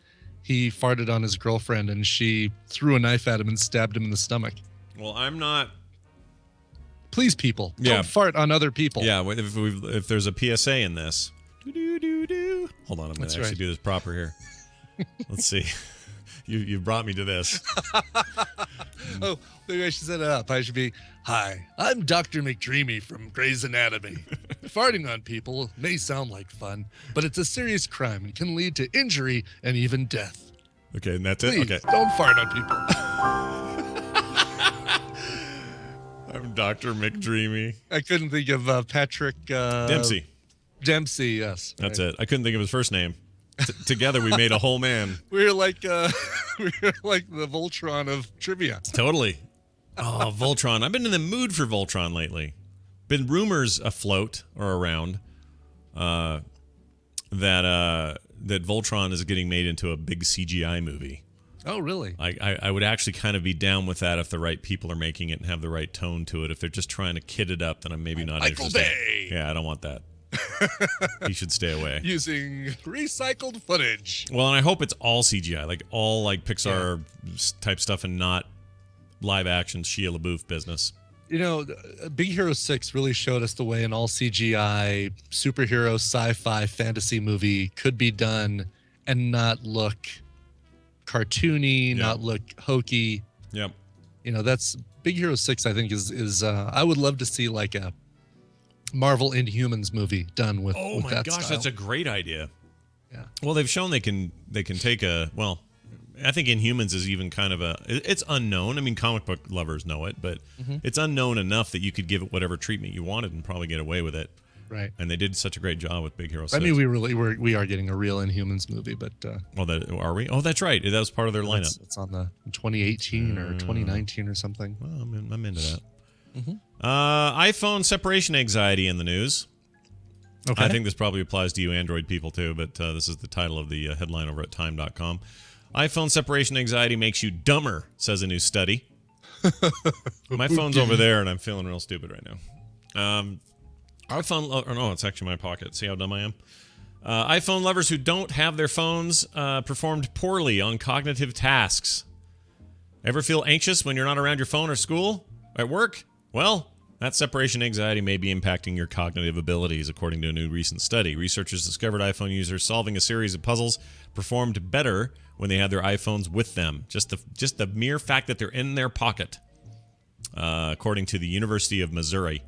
B: he farted on his girlfriend and she threw a knife at him and stabbed him in the stomach.
A: Well, I'm not...
B: Please, people, don't fart on other people.
A: Yeah, if there's a PSA in this... Hold on, I'm going to actually do this proper here. Let's see. You brought me to this.
B: Oh, maybe I should set it up. I should be, hi, I'm Dr. McDreamy from Grey's Anatomy. Farting on people may sound like fun, but it's a serious crime and can lead to injury and even death.
A: Okay, and that's
B: Please,
A: it? Okay.
B: Don't fart on people.
A: I'm Dr. McDreamy.
B: I couldn't think of Patrick...
A: Dempsey.
B: Dempsey, yes.
A: That's it. I couldn't think of his first name. Together we made a whole man.
B: We're like the Voltron of trivia.
A: Totally. Oh, Voltron. I've been in the mood for Voltron lately. Been rumors afloat or around that Voltron is getting made into a big CGI movie.
B: Oh, really?
A: I would actually kind of be down with that if the right people are making it and have the right tone to it. If they're just trying to kid it up, then I'm maybe not interested.
B: Bay.
A: Yeah, I don't want that. He should stay away.
B: Using recycled footage.
A: Well, and I hope it's all CGI, like all like Pixar type stuff and not live action Shia LaBeouf business.
B: You know, Big Hero 6 really showed us the way an all CGI superhero sci-fi fantasy movie could be done and not look cartoony, not look hokey.
A: Yep.
B: You know, that's Big Hero 6, I think is I would love to see like a Marvel Inhumans movie done with
A: oh my
B: that
A: gosh,
B: style.
A: that's a great idea.
B: Yeah.
A: Well, they've shown they can take I think Inhumans is even kind of it's unknown. I mean, comic book lovers know it, but it's unknown enough that you could give it whatever treatment you wanted and probably get away with it.
B: Right.
A: And they did such a great job with Big Hero 6.
B: I mean, we are getting a real Inhumans movie, but
A: are we? Oh, that's right. That was part of their lineup.
B: It's on the 2018 or 2019 or something.
A: Well, I'm into that. iPhone separation anxiety in the news.
B: Okay.
A: I think this probably applies to you Android people too, but this is the title of the headline over at time.com. iPhone separation anxiety makes you dumber, says a new study. My phone's over there and I'm feeling real stupid right now. It's actually my pocket. See how dumb I am? iPhone lovers who don't have their phones performed poorly on cognitive tasks. Ever feel anxious when you're not around your phone or school? At work? Well, that separation anxiety may be impacting your cognitive abilities, according to a new recent study. Researchers discovered iPhone users solving a series of puzzles performed better when they had their iPhones with them. Just the mere fact that they're in their pocket, according to the University of Missouri.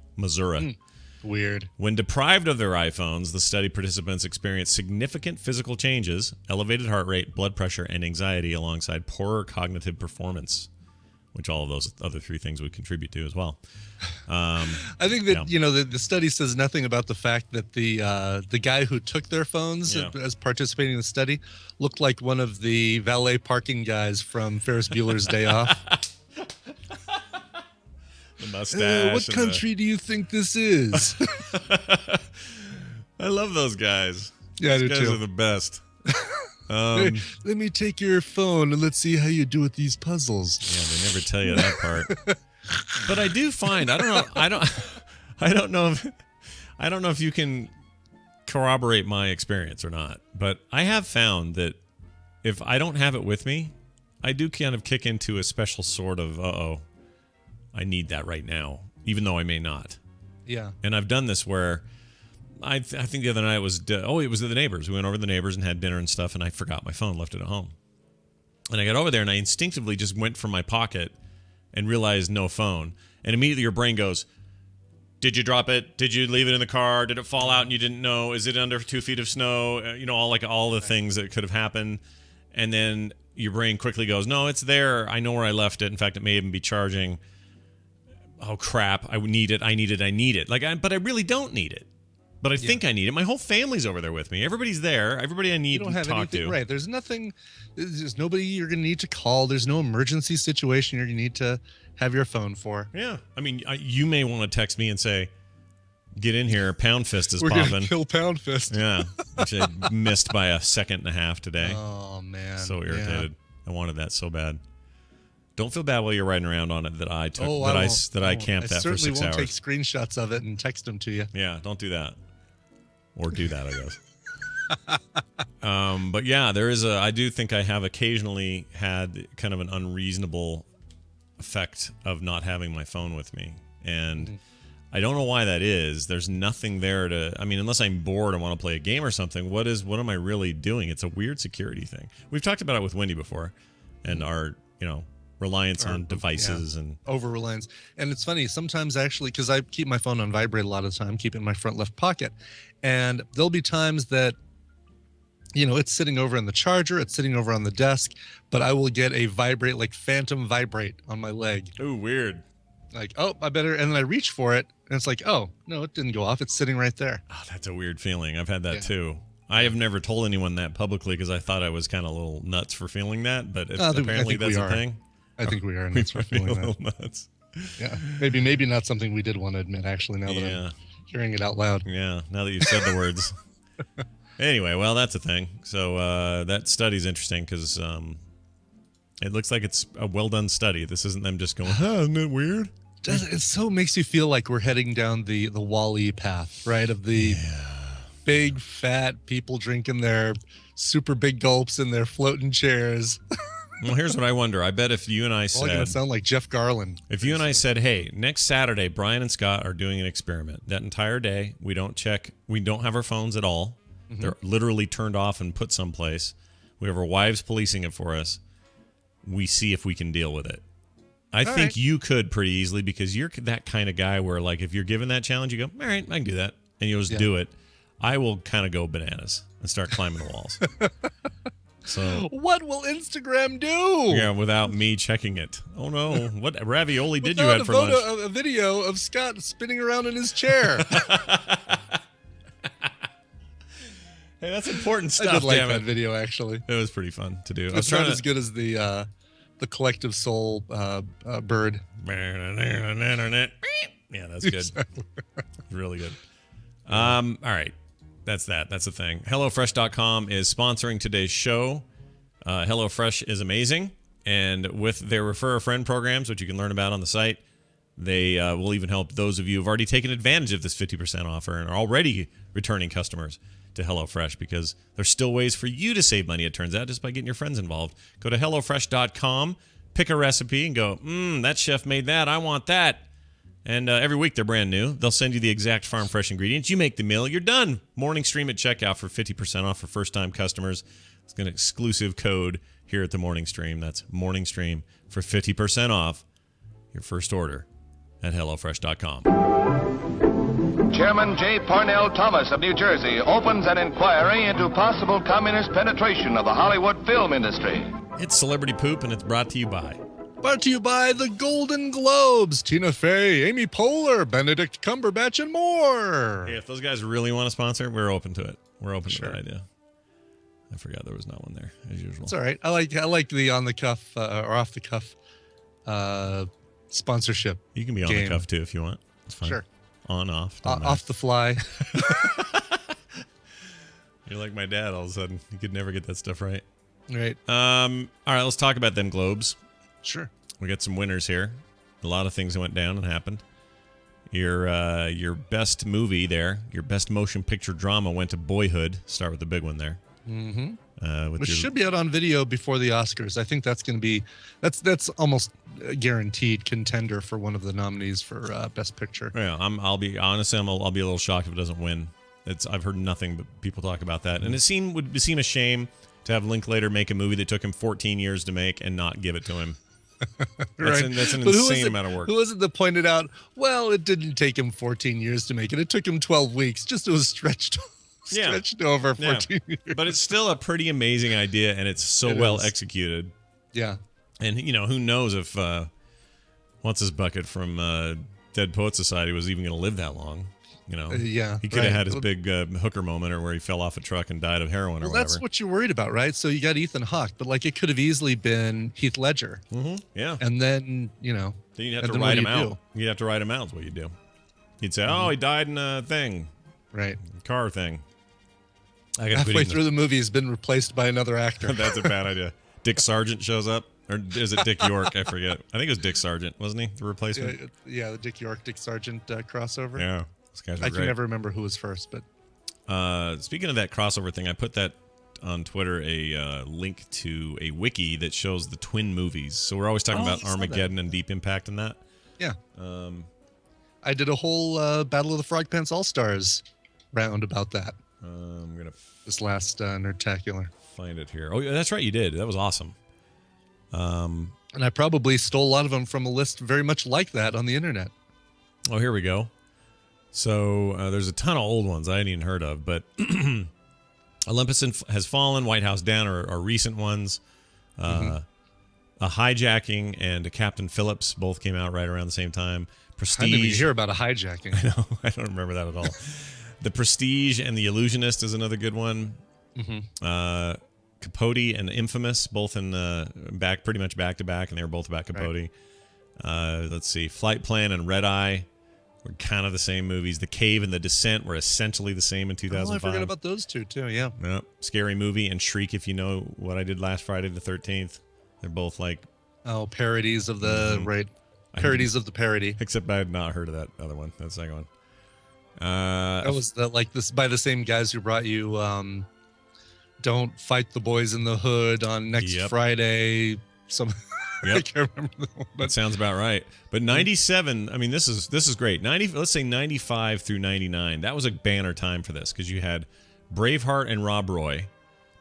B: Weird.
A: When deprived of their iPhones, the study participants experienced significant physical changes, elevated heart rate, blood pressure, and anxiety, alongside poorer cognitive performance, which all of those other three things would contribute to as well.
B: I think that the study says nothing about the fact that the guy who took their phones as participating in the study looked like one of the valet parking guys from Ferris Bueller's Day Off.
A: The mustache.
B: What country do you think this is?
A: I love those guys.
B: Yeah, I do
A: those guys
B: too.
A: are the best.
B: Let me take your phone and let's see how you do with these puzzles.
A: Yeah, they never tell you that part. But I do find I don't know if you can corroborate my experience or not. But I have found that if I don't have it with me, I do kind of kick into a special sort of I need that right now, even though I may not.
B: Yeah.
A: And I've done this where I think the other night it was the neighbors. We went over to the neighbors and had dinner and stuff, and I forgot my phone, left it at home. And I got over there and I instinctively just went for my pocket and realized no phone. And immediately your brain goes, did you drop it? Did you leave it in the car? Did it fall out and you didn't know? Is it under 2 feet of snow? All the things that could have happened. And then your brain quickly goes, no, it's there. I know where I left it. In fact, it may even be charging. Oh, crap. I need it. But I really don't need it. But I think I need it. My whole family's over there with me. Everybody's there. Everybody I need to talk to.
B: Right. There's nothing. There's nobody you're going to need to call. There's no emergency situation you're going to need to have your phone for.
A: Yeah. I mean, you may want to text me and say, get in here. Pound Fist is
B: We're
A: popping.
B: going to kill Pound Fist.
A: Yeah. Actually, I missed by a second and a half today.
B: Oh, man.
A: So irritated. Yeah. I wanted that so bad. Don't feel bad while you're riding around on it that I took. I camped that for 6 hours.
B: I certainly won't take screenshots of it and text them to you.
A: Yeah, don't do that. Or do that, I guess. But yeah, I do think I have occasionally had kind of an unreasonable effect of not having my phone with me. And I don't know why that is. There's nothing there unless I'm bored and want to play a game or something, what am I really doing? It's a weird security thing. We've talked about it with Wendy before and our, reliance on devices and
B: over-reliance. And it's funny, sometimes actually, because I keep my phone on vibrate a lot of the time, keep it in my front left pocket. And there'll be times that, it's sitting over in the charger, it's sitting over on the desk, but I will get a vibrate, like phantom vibrate on my leg.
A: Ooh, weird.
B: Like, oh, I better, and then I reach for it, and it's like, oh, no, it didn't go off. It's sitting right there.
A: Oh, that's a weird feeling. I've had that too. I have never told anyone that publicly because I thought I was kind of a little nuts for feeling that, but apparently that's a thing.
B: I think we are nuts for feeling that.
A: A little nuts.
B: Yeah, maybe not something we did want to admit, actually, now that I'm hearing it out loud.
A: Yeah, now that you've said the words. Anyway, well, that's a thing. So that study's interesting because it looks like it's a well-done study. This isn't them just going, isn't it weird?
B: It so makes you feel like we're heading down the Wall-E path, right? Of the big, fat people drinking their super big gulps in their floating chairs.
A: Well, here's what I wonder. I bet if you and I said...
B: All going to sound like Jeff Garland.
A: If you and I said, hey, next Saturday, Brian and Scott are doing an experiment. That entire day, we don't have our phones at all. Mm-hmm. They're literally turned off and put someplace. We have our wives policing it for us. We see if we can deal with it. I think you could pretty easily because you're that kind of guy where, like, if you're given that challenge, you go, all right, I can do that. And you'll just do it. I will kind of go bananas and start climbing the walls. So
B: what will Instagram do?
A: Yeah, without me checking it. Oh no! What ravioli did you have for lunch?
B: A video of Scott spinning around in his chair.
A: Hey, that's important stuff.
B: I did like
A: damn
B: that
A: it.
B: video actually.
A: It was pretty fun to do.
B: It's not as good as the Collective Soul bird.
A: Yeah, that's good. Really good. All right. That's that. That's the thing. HelloFresh.com is sponsoring today's show. HelloFresh is amazing. And with their Refer a Friend programs, which you can learn about on the site, they will even help those of you who've already taken advantage of this 50% offer and are already returning customers to HelloFresh because there's still ways for you to save money, it turns out, just by getting your friends involved. Go to HelloFresh.com, pick a recipe, and go, that chef made that. I want that. And every week they're brand new. They'll send you the exact farm fresh ingredients. You make the meal, you're done. Morning Stream at checkout for 50% off for first-time customers. It's an exclusive code here at the Morning Stream. That's Morning Stream for 50% off your first order at HelloFresh.com.
K: Chairman J. Parnell Thomas of New Jersey opens an inquiry into possible communist penetration of the Hollywood film industry.
A: It's Celebrity Poop, and it's brought to you by...
B: Brought to you by the Golden Globes, Tina Fey, Amy Poehler, Benedict Cumberbatch, and more.
A: Hey, if those guys really want to sponsor, we're open to it. We're open to that idea. I forgot there was not one there, as usual.
B: It's all right. I like the on-the-cuff or off-the-cuff sponsorship.
A: You can be on the cuff, too, if you want. It's fine.
B: Sure.
A: On, off.
B: Off the fly.
A: You're like my dad all of a sudden. You could never get that stuff right.
B: Right.
A: All right, let's talk about them Globes.
B: Sure.
A: We got some winners here. A lot of things that went down and happened. Your best movie there, your best motion picture drama went to Boyhood. Start with the big one there.
B: Mm-hmm. Which should be out on video before the Oscars. I think that's going to be that's almost a guaranteed contender for one of the nominees for best picture.
A: Yeah, I'll be honest. I'll be a little shocked if it doesn't win. I've heard nothing but people talk about that, and would seem a shame to have Linklater make a movie that took him 14 years to make and not give it to him. That's an insane amount of work.
B: Who was it that pointed out, well, it didn't take him 14 years to make it. It took him 12 weeks. Just it was stretched over 14 years.
A: But it's still a pretty amazing idea, and it's so well executed.
B: Yeah.
A: And, who knows if What's His Bucket from Dead Poet Society was even going to live that long. He could have had his big hooker moment, or where he fell off a truck and died of heroin or whatever.
B: That's what you're worried about, right? So you got Ethan Hawke, but it could have easily been Heath Ledger.
A: Mm-hmm. Yeah.
B: And then,
A: then you'd have to write him out. You'd have to write him out is what you do. You'd say, oh, he died in a thing.
B: Right.
A: Car thing.
B: Halfway through the movie, he's been replaced by another actor.
A: That's a bad idea. Dick Sargent shows up. Or is it Dick York? I forget. I think it was Dick Sargent, wasn't he? The replacement?
B: Yeah, the Dick York, Dick Sargent crossover.
A: Yeah.
B: I can never remember who was first, but
A: speaking of that crossover thing, I put that on Twitter, a link to a wiki that shows the twin movies. So we're always talking about Armageddon and Deep Impact and that.
B: Yeah. I did a whole Battle of the Frog Pants All-Stars round about that.
A: I'm gonna
B: this last Nerdtacular.
A: Find it here. Oh, yeah, that's right, you did. That was awesome.
B: And I probably stole a lot of them from a list very much like that on the internet.
A: Oh, here we go. So there's a ton of old ones I hadn't even heard of, but Olympus Has Fallen, White House Down are recent ones. A Hijacking and a Captain Phillips both came out right around the same time. Prestige.
B: I didn't even hear about a hijacking.
A: I know. I don't remember that at all. The Prestige and The Illusionist is another good one. Capote and Infamous, both in pretty much back to back, and they were both about Capote. Right. Let's see, Flight Plan and Red Eye were kind of the same movies. The Cave and The Descent were essentially the same in 2005.
B: I forgot about those two too. Yeah.
A: Yep. Scary Movie and Shriek, if you know what I did last Friday the 13th. They're both
B: parodies of the parodies of the parody.
A: Except I had not heard of that other one. That second one.
B: That was this by the same guys who brought you Don't Fight the Boys in the Hood on next Friday. I can't remember the one, but that
A: sounds about right. But 97, I mean, this is great. Let's say 95 through 99. That was a banner time for this because you had Braveheart and Rob Roy,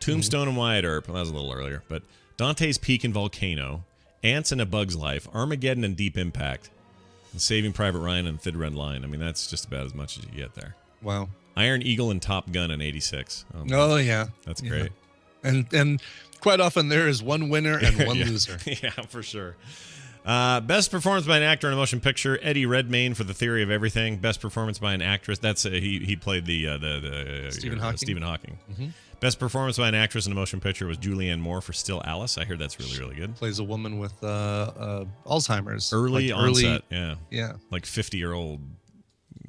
A: Tombstone and Wyatt Earp. Well, that was a little earlier, but Dante's Peak and Volcano, Ants and A Bug's Life, Armageddon and Deep Impact, and Saving Private Ryan and Thin Red Line. I mean, that's just about as much as you get there.
B: Wow.
A: Iron Eagle and Top Gun in 86.
B: Oh yeah.
A: That's great.
B: And quite often there is one winner and one loser.
A: Yeah, for sure. Best performance by an actor in a motion picture: Eddie Redmayne for The Theory of Everything. Best performance by an actress. That's he played the
B: Stephen Hawking.
A: Stephen Hawking. Best performance by an actress in a motion picture was Julianne Moore for Still Alice. I hear that's really, really good.
B: Plays a woman with Alzheimer's.
A: Early onset. Yeah.
B: Yeah.
A: Like 50-year-old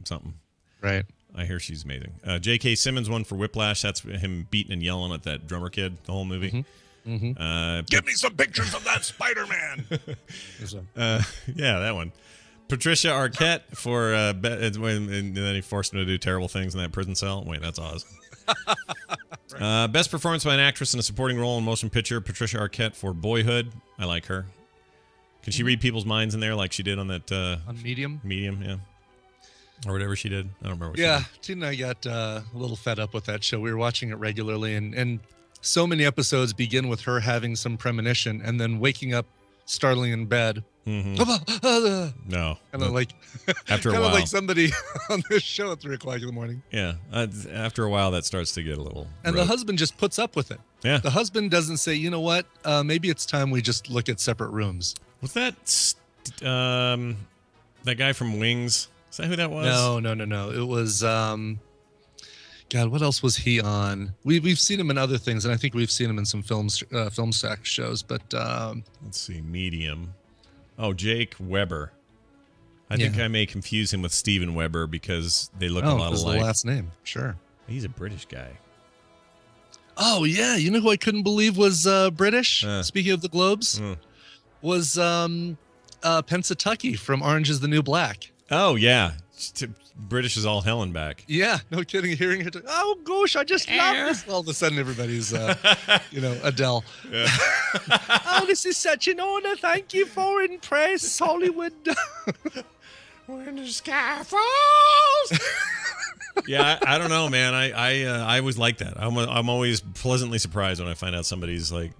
A: something.
B: Right.
A: I hear she's amazing. J.K. Simmons won for Whiplash. That's him beating and yelling at that drummer kid the whole movie.
G: Give me some pictures of that Spider-Man.
A: Yeah, that one. Patricia Arquette for and then he forced him to do terrible things in that prison cell. Wait, that's Oz. Best performance by an actress in a supporting role in motion picture: Patricia Arquette for Boyhood. I like her. Can she read people's minds in there like she did on that
B: on Medium?
A: Medium, yeah. Or whatever she did. I don't remember what she did.
B: Tina and I got a little fed up with that show. We were watching it regularly, and so many episodes begin with her having some premonition and then waking up startling in bed.
A: No.
B: And then
A: after a
B: while.
A: while.
B: Like somebody on this show at 3 o'clock in the morning.
A: Yeah. After a while, that starts to get a little
B: And
A: rough.
B: the husband just puts up with it.
A: Yeah.
B: The husband doesn't say, you know what, maybe it's time we just look at separate rooms.
A: Was that that guy from Wings? Is that who that was?
B: No. It was, God, what else was he on? We've seen him in other things, and I think we've seen him in some film stack shows, but...
A: Let's see, Medium. Oh, Jake Weber. I think I may confuse him with Steven Weber because they look a lot alike.
B: The last name, sure.
A: He's a British guy.
B: Oh, yeah. You know who I couldn't believe was British? Speaking of the Globes? Was Pensatucky from Orange is the New Black.
A: Oh, yeah. British is all hell and back.
B: Yeah, no kidding. Hearing her, oh gosh, I just love this. All of a sudden, everybody's, Adele.
A: Yeah.
B: Oh, this is such an honor. Thank you, foreign press, Hollywood.
G: When the sky falls.
A: Yeah, I don't know, man. I always like that. I'm always pleasantly surprised when I find out somebody's like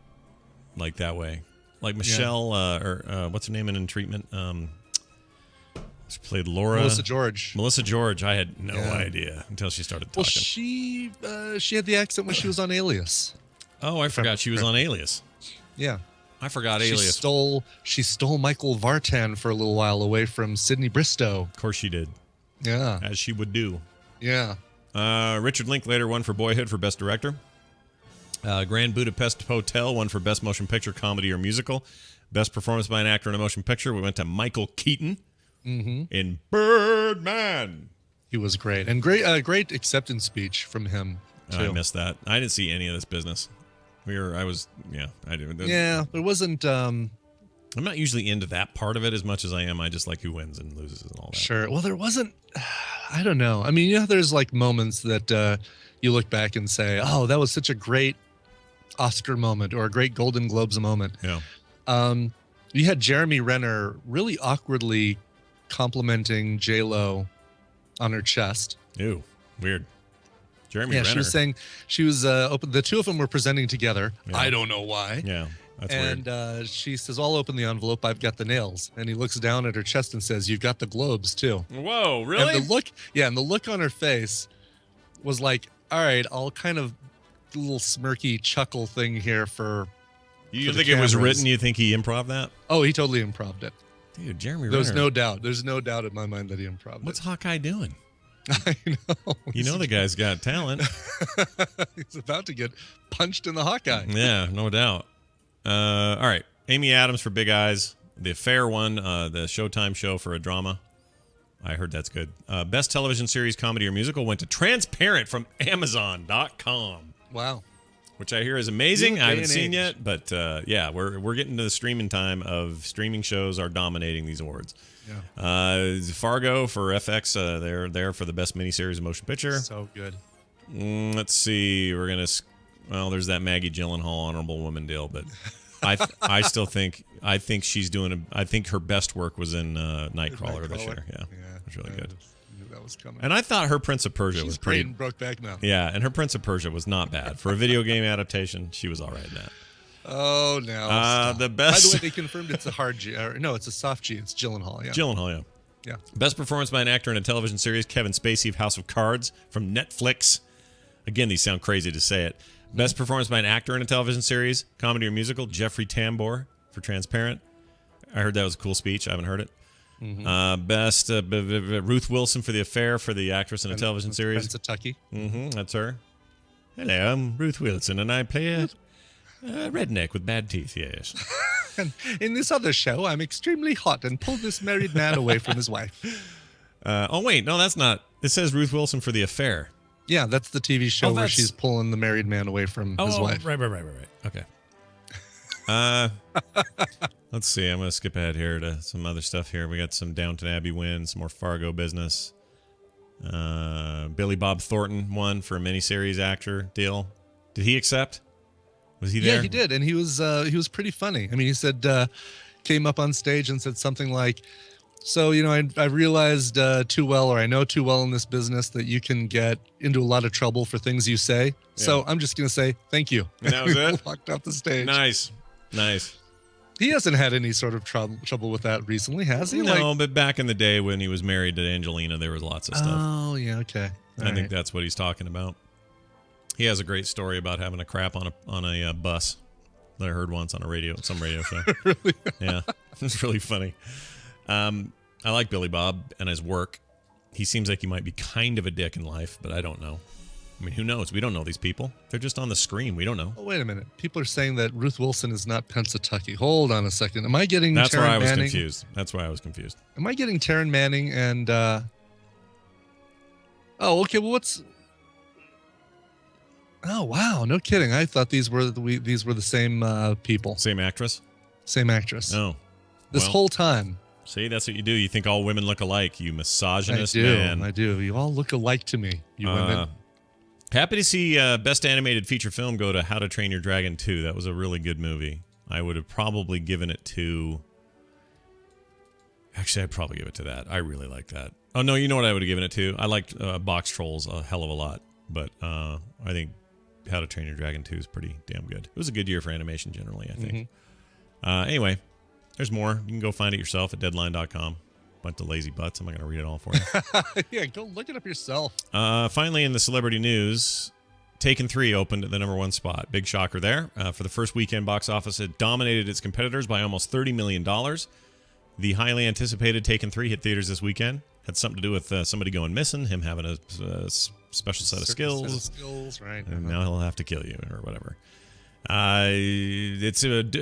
A: that way. Like Michelle, or what's her name in Treatment? She played Laura.
B: Melissa George.
A: Melissa George. I had no idea until she started talking.
B: Well, she had the accent when she was on Alias.
A: Oh, I forgot she was on Alias.
B: Yeah.
A: I forgot Alias.
B: She stole Michael Vartan for a little while away from Sidney Bristow.
A: Of course she did.
B: Yeah.
A: As she would do.
B: Yeah.
A: Richard Linklater won for Boyhood for Best Director. Grand Budapest Hotel won for Best Motion Picture, Comedy, or Musical. Best Performance by an Actor in a Motion Picture. We went to Michael Keaton in Birdman.
B: He was great. And great acceptance speech from him, too.
A: I missed that. I didn't see any of this business. I did.
B: Yeah, there wasn't...
A: I'm not usually into that part of it as much as I am. I just like who wins and loses and all that.
B: Sure. Well, there wasn't... I don't know. I mean, there's like moments that you look back and say, oh, that was such a great Oscar moment or a great Golden Globes moment.
A: Yeah.
B: You had Jeremy Renner really awkwardly complimenting J-Lo on her chest.
A: Ew, weird. Jeremy Renner.
B: She was saying she was open. The two of them were presenting together. Yeah. I don't know why.
A: Yeah, that's
B: weird. And she says, "I'll open the envelope. I've got the nails." And he looks down at her chest and says, "You've got the globes too."
A: Whoa, really?
B: And the look on her face was like, "All right, I'll kind of do a little smirky chuckle thing here for."
A: You think it was written? You think he improv that?
B: Oh, he totally improved it.
A: Dude, Jeremy Renner.
B: There's no doubt. There's no doubt in my mind that he improved
A: What's
B: it.
A: Hawkeye doing?
B: I know.
A: You know the guy's got talent.
B: He's about to get punched in the Hawkeye.
A: Yeah, no doubt. All right. Amy Adams for Big Eyes. The Affair won the Showtime show for a drama. I heard that's good. Best television series, comedy, or musical went to Transparent from Amazon.com.
B: Wow.
A: Which I hear is amazing. I haven't seen yet, but yeah, we're getting to the streaming time of streaming shows are dominating these awards.
B: Yeah.
A: Fargo for FX, they're there for the best miniseries motion picture.
B: So good.
A: Let's see. There's that Maggie Gyllenhaal honorable woman deal, but I still think she's doing. I think her best work was in Nightcrawler this year. Yeah, it was really good.
B: I knew that was coming.
A: And I thought her Prince of Persia was pretty.
B: She's Brokeback Mountain.
A: Yeah, and her Prince of Persia was not bad for a video game adaptation. She was all right in that.
B: Oh no!
A: The best.
B: By the way, they confirmed it's a hard G. No, it's a soft G. It's Gyllenhaal. Yeah.
A: Gyllenhaal. Yeah.
B: Yeah.
A: Best performance by an actor in a television series: Kevin Spacey of House of Cards from Netflix. Again, these sound crazy to say it. Best performance by an actor in a television series, comedy or musical: Jeffrey Tambor for Transparent. I heard that was a cool speech. I haven't heard it. Mm-hmm. Best Ruth Wilson for The Affair for the actress in a television series.
B: Pennsatucky.
A: Mm-hmm. That's her. Hello, I'm Ruth Wilson, and I play a redneck with bad teeth. Yes.
B: And in this other show, I'm extremely hot and pull this married man away from his wife.
A: Oh wait, no, that's not. It says Ruth Wilson for The Affair.
B: Yeah, that's the TV show where she's pulling the married man away from his wife.
A: Right. Okay. Let's see. I'm going to skip ahead here to some other stuff here. We got some Downton Abbey wins, some more Fargo business. Billy Bob Thornton won for a miniseries actor deal. Did he accept? Was he there?
B: Yeah, he did, and he was pretty funny. I mean, he said came up on stage and said something like, "So, I realized too well, or I know too well in this business that you can get into a lot of trouble for things you say. Yeah. So I'm just going to say thank you."
A: And that was it?
B: Walked off the stage.
A: Nice.
B: He hasn't had any sort of trouble with that recently, has he?
A: No, but back in the day when he was married to Angelina, there was lots of stuff.
B: Oh, yeah, okay.
A: I think that's what he's talking about. He has a great story about having a crap on a bus that I heard once on some radio show.
B: Really?
A: Yeah, it's really funny. I like Billy Bob and his work. He seems like he might be kind of a dick in life, but I don't know. I mean, who knows? We don't know these people. They're just on the screen. We don't know.
B: Oh, wait a minute. People are saying that Ruth Wilson is not Pennsatucky. Hold on a second. Am I getting
A: That's
B: Taryn
A: why I was
B: Manning?
A: confused. That's why I was confused.
B: Am I getting Taryn Manning and... Oh, okay. Well, what's... Oh, wow. No kidding. I thought these were the same people.
A: Same actress?
B: Same actress.
A: Oh.
B: This whole time.
A: See, that's what you do. You think all women look alike, you misogynist
B: man.
A: man.
B: I do. You all look alike to me, you women.
A: Happy to see Best Animated Feature Film go to How to Train Your Dragon 2. That was a really good movie. I would have probably given it to... Actually, I'd probably give it to that. I really like that. Oh, no, you know what I would have given it to? I liked Box Trolls a hell of a lot. But I think How to Train Your Dragon 2 is pretty damn good. It was a good year for animation generally, I think. Anyway, there's more. You can go find it yourself at deadline.com. Bunch of lazy butts. I'm not going to read it all for you.
B: Yeah, go look it up yourself.
A: Finally, in the celebrity news, Taken 3 opened at the number 1 spot. Big shocker there. For the first weekend box office, it dominated its competitors by almost $30 million. The highly anticipated Taken 3 hit theaters this weekend. Had something to do with somebody going missing, him having a special set of skills.
B: Right.
A: And now he'll have to kill you or whatever. It's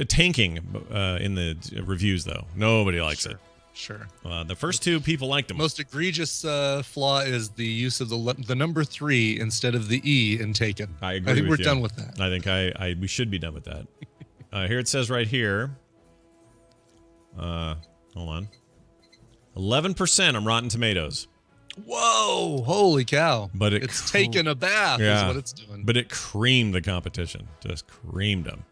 A: tanking in the reviews, though. Nobody likes it.
B: Sure.
A: The first 2 people liked them.
B: Most egregious flaw is the use of the number 3 instead of the E in Taken.
A: I agree.
B: I think we're done with that.
A: I think we should be done with that. Here it says right here. Hold on. 11% on Rotten Tomatoes.
B: Whoa! Holy cow!
A: But
B: it's taken a bath. Is what it's doing.
A: But it creamed the competition. Just creamed them.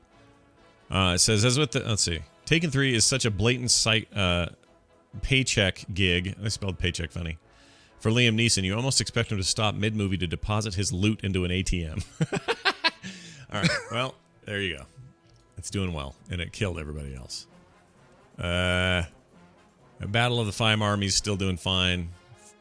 A: It says as with the let's see. Taken 3 is such a blatant paycheck gig. I spelled paycheck funny. For Liam Neeson, you almost expect him to stop mid-movie to deposit his loot into an ATM. All right. Well, there you go. It's doing well, and it killed everybody else. Battle of the Five Armies still doing fine.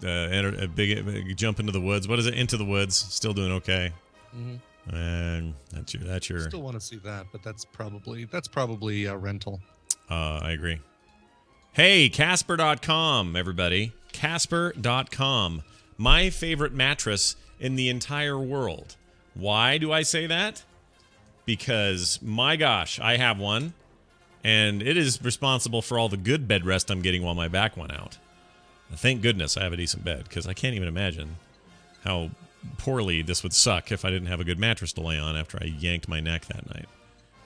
A: A big jump into the woods. What is it? Into the Woods still doing okay. Mm-hmm. And that's your.
B: Still want to see that, but that's probably a rental.
A: I agree. Hey, Casper.com, everybody. Casper.com. My favorite mattress in the entire world. Why do I say that? Because, my gosh, I have one. And it is responsible for all the good bed rest I'm getting while my back went out. Thank goodness I have a decent bed, because I can't even imagine how poorly this would suck if I didn't have a good mattress to lay on after I yanked my neck that night.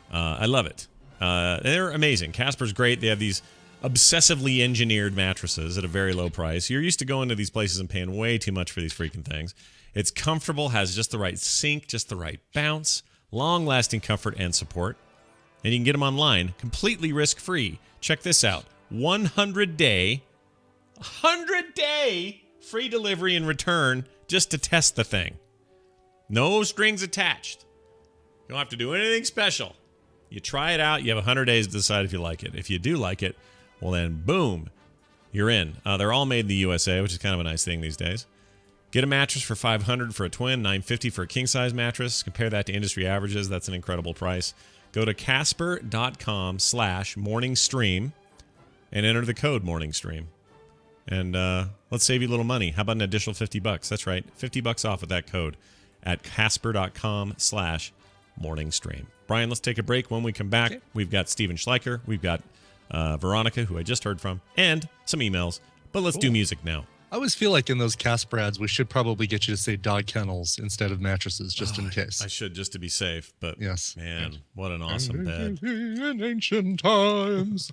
A: I love it. They're amazing. Casper's great. They have these obsessively engineered mattresses at a very low price. You're used to going to these places and paying way too much for these freaking things. It's comfortable, has just the right sink, just the right bounce, long-lasting comfort and support. And you can get them online, completely risk-free. Check this out. 100-day free delivery and return just to test the thing. No strings attached. You don't have to do anything special. You try it out. You have 100 days to decide if you like it. If you do like it, well then, boom, you're in. They're all made in the USA, which is kind of a nice thing these days. Get a mattress for $500 for a twin, $950 for a king-size mattress. Compare that to industry averages. That's an incredible price. Go to Casper.com/morningstream and enter the code morningstream. And let's save you a little money. How about an additional $50? That's right, $50 off with that code at Casper.com/morningstream. Brian, let's take a break. When we come back, We've got Steven Schleicher. We've got Veronica, who I just heard from, and some emails. But let's do music now.
B: I always feel like in those Casper ads, we should probably get you to say dog kennels instead of mattresses, just in case.
A: I should, just to be safe. But
B: yes,
A: man, what an awesome bed!
B: In ancient times,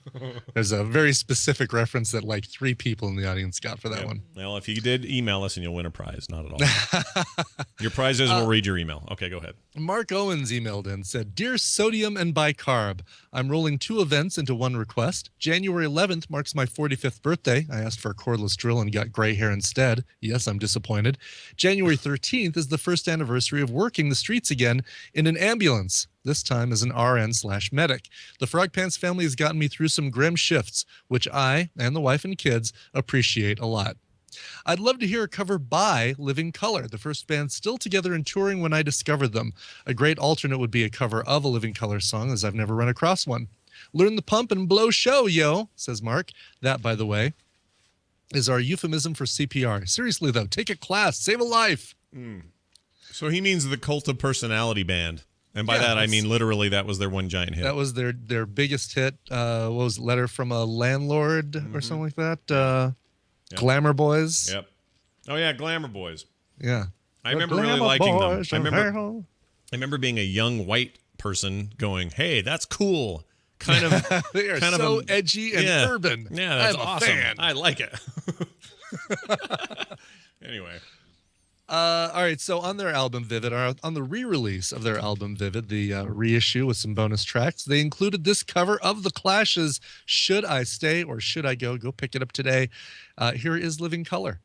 B: there's a very specific reference that like 3 people in the audience got for that one.
A: Well, if you did email us, and you'll win a prize. Not at all. Your prize is we'll read your email. Okay, go ahead.
B: Mark Owens emailed in, said, "Dear Sodium and Bicarb, I'm rolling 2 events into one request. January 11th marks my 45th birthday. I asked for a cordless drill and got gray hair instead. Yes, I'm disappointed. January 13th is the first anniversary of working the streets again in an ambulance, this time as an RN/medic. The Frog Pants family has gotten me through some grim shifts, which I and the wife and kids appreciate a lot. I'd love to hear a cover by Living Colour, the first band still together and touring when I discovered them. A great alternate would be a cover of a Living Colour song, as I've never run across one. Learn the pump and blow show, yo, says Mark. That, by the way, is our euphemism for CPR. Seriously, though, take a class, save a life.
A: So he means the Cult of Personality band. And by that, I mean literally that was their one giant hit.
B: That was their biggest hit. What was it, Letter from a Landlord or something like that? Glamour Boys.
A: Yep. Oh, yeah, Glamour Boys.
B: Yeah.
A: I remember really liking them. I remember being a young white person going, hey, that's cool. Kind of
B: they are kind so edgy and urban.
A: Yeah, that's
B: I'm
A: awesome.
B: A fan.
A: I like it. Anyway.
B: All right, so on their album Vivid, or on the re-release of their album Vivid, the reissue with some bonus tracks, they included this cover of The Clash's Should I Stay or Should I Go? Go pick it up today. Here is Living Color.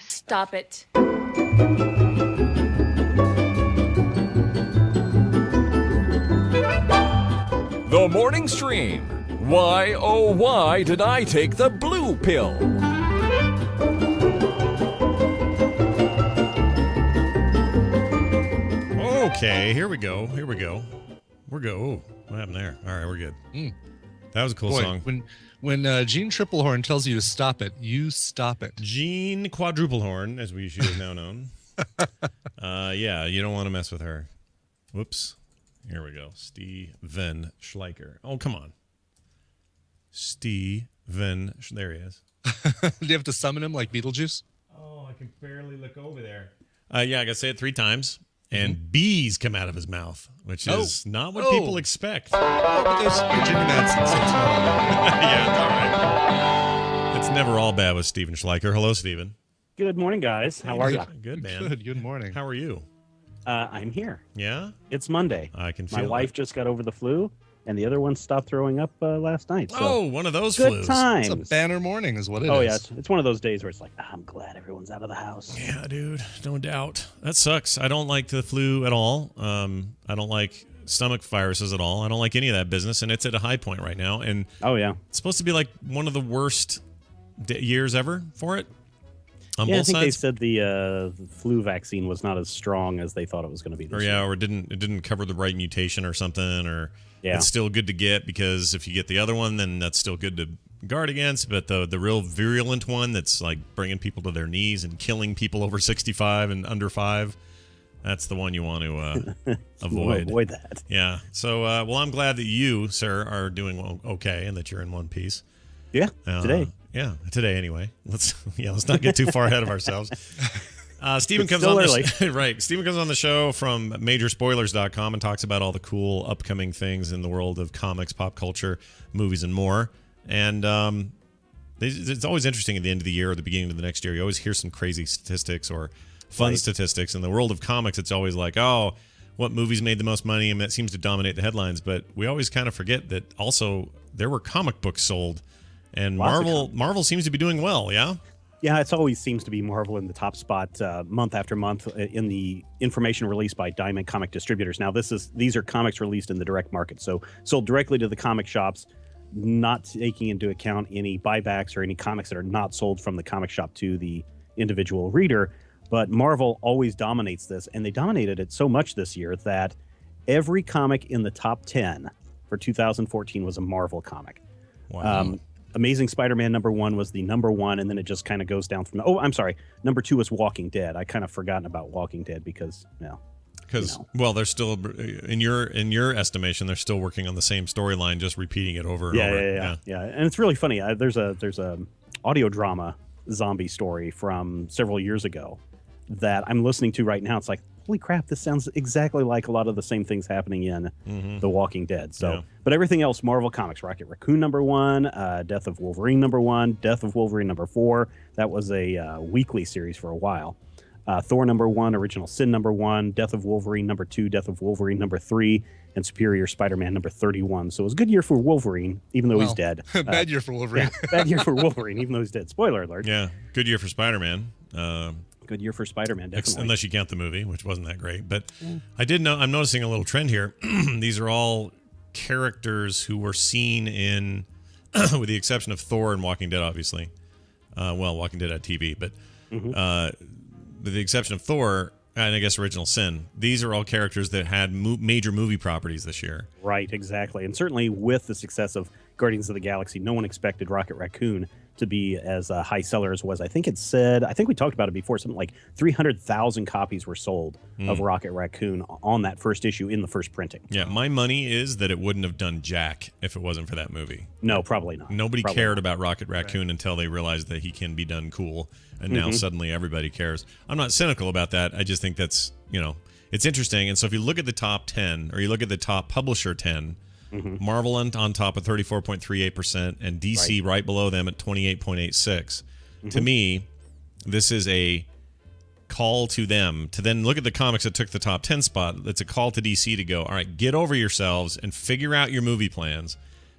L: Stop it.
F: The Morning Stream. Why, oh, why did I take the blue pill?
A: Okay, here we go. We're go. Ooh, what happened there? All right, we're good. That was a cool song.
B: When Gene Triplehorn tells you to stop it, you stop it.
A: Gene Quadruplehorn, as she is now known. Yeah, you don't want to mess with her. Whoops. Here we go. Steven Schleicher. Oh, come on. There he is.
B: Do you have to summon him like Beetlejuice?
A: Oh, I can barely look over there. Yeah, I got to say it 3 times. And bees come out of his mouth, which is not what people expect.
B: Oh, but there's Virginia Madsen, so it's not.
A: Yeah, all right. It's never all bad with Steven Schleicher. Hello, Steven.
M: Good morning, guys. How are you?
A: Good, man.
B: Good morning.
A: How are you?
M: I'm here.
A: Yeah?
M: It's Monday.
A: I can feel
M: My wife just got over the flu, and the other one stopped throwing up last night. So
A: one of those
M: good
A: flus.
M: times.
B: It's a banner morning is what it is.
M: Oh, yeah. It's one of those days where it's like, I'm glad everyone's out of the house.
A: Yeah, dude. No doubt. That sucks. I don't like the flu at all. I don't like stomach viruses at all. I don't like any of that business, and it's at a high point right now. And
M: oh, yeah.
A: It's supposed to be like one of the worst years ever for it. on
M: Yeah, I
A: both
M: think they
A: sides.
M: said the flu vaccine was not as strong as they thought it was going to be. This year.
A: Or it didn't cover the right mutation or something, or
M: Yeah.
A: it's still good to get because if you get the other one, then that's still good to guard against. But the real virulent one that's like bringing people to their knees and killing people over 65 and under 5, that's the one you want to avoid.
M: Avoid that.
A: Yeah. So, well, I'm glad that you, sir, are doing okay and that you're in one piece.
M: Yeah, today.
A: Yeah, today anyway. Let's not get too far ahead of ourselves. Stephen
M: It's
A: comes
M: still
A: on
M: early.
A: right. Stephen comes on the show from majorspoilers.com and talks about all the cool upcoming things in the world of comics, pop culture, movies, and more. And it's always interesting at the end of the year or the beginning of the next year. You always hear some crazy statistics or fun statistics. In the world of comics, it's always like, oh, what movies made the most money, and that seems to dominate the headlines. But we always kind of forget that also there were comic books sold, and Marvel seems to be doing well. Yeah.
M: Yeah, it always seems to be Marvel in the top spot month after month in the information released by Diamond Comic Distributors. Now, these are comics released in the direct market, so sold directly to the comic shops, not taking into account any buybacks or any comics that are not sold from the comic shop to the individual reader. But Marvel always dominates this, and they dominated it so much this year that every comic in the top 10 for 2014 was a Marvel comic.
A: Wow.
M: Amazing Spider-Man #1 was the #1, and then it just kind of goes down from. Oh, I'm sorry. #2 was Walking Dead. I kind of forgotten about Walking Dead because
A: well, they're still in your estimation, they're still working on the same storyline, just repeating it over and over.
M: Yeah. And it's really funny. There's a audio drama zombie story from several years ago that I'm listening to right now. It's like, holy crap, this sounds exactly like a lot of the same things happening in The Walking Dead. So, but everything else, Marvel Comics, Rocket Raccoon #1, Death of Wolverine #1, Death of Wolverine #4. That was a weekly series for a while. Thor #1, Original Sin #1, Death of Wolverine #2, Death of Wolverine #3, and Superior Spider-Man #31. So it was a good year for Wolverine, even though he's dead.
B: Bad year for Wolverine.
M: Yeah, bad year for Wolverine, even though he's dead. Spoiler alert.
A: Yeah, good year for Spider-Man.
M: Good year for Spider-Man, definitely.
A: Unless you count the movie, which wasn't that great. But I did know, I'm noticing a little trend here. These are all characters who were seen in, with the exception of Thor and Walking Dead, obviously. Walking Dead had TV, but with the exception of Thor and I guess Original Sin, these are all characters that had major movie properties this year.
M: Right, exactly. And certainly with the success of Guardians of the Galaxy, no one expected Rocket Raccoon to be as a high seller as was. I think we talked about it before, something like 300,000 copies were sold of Rocket Raccoon on that first issue in the first printing.
A: Yeah, my money is that it wouldn't have done jack if it wasn't for that movie.
M: No, probably not.
A: Nobody cared about Rocket Raccoon until they realized that he can be done cool, and now suddenly everybody cares. I'm not cynical about that. I just think that's, it's interesting. And so if you look at the top 10, or you look at the top publisher 10, Marvel on top at 34.38%, and DC right below them at 28.86. To me, this is a call to them to then look at the comics that took the top 10 spot. It's a call to DC to go, all right, get over yourselves and figure out your movie plans,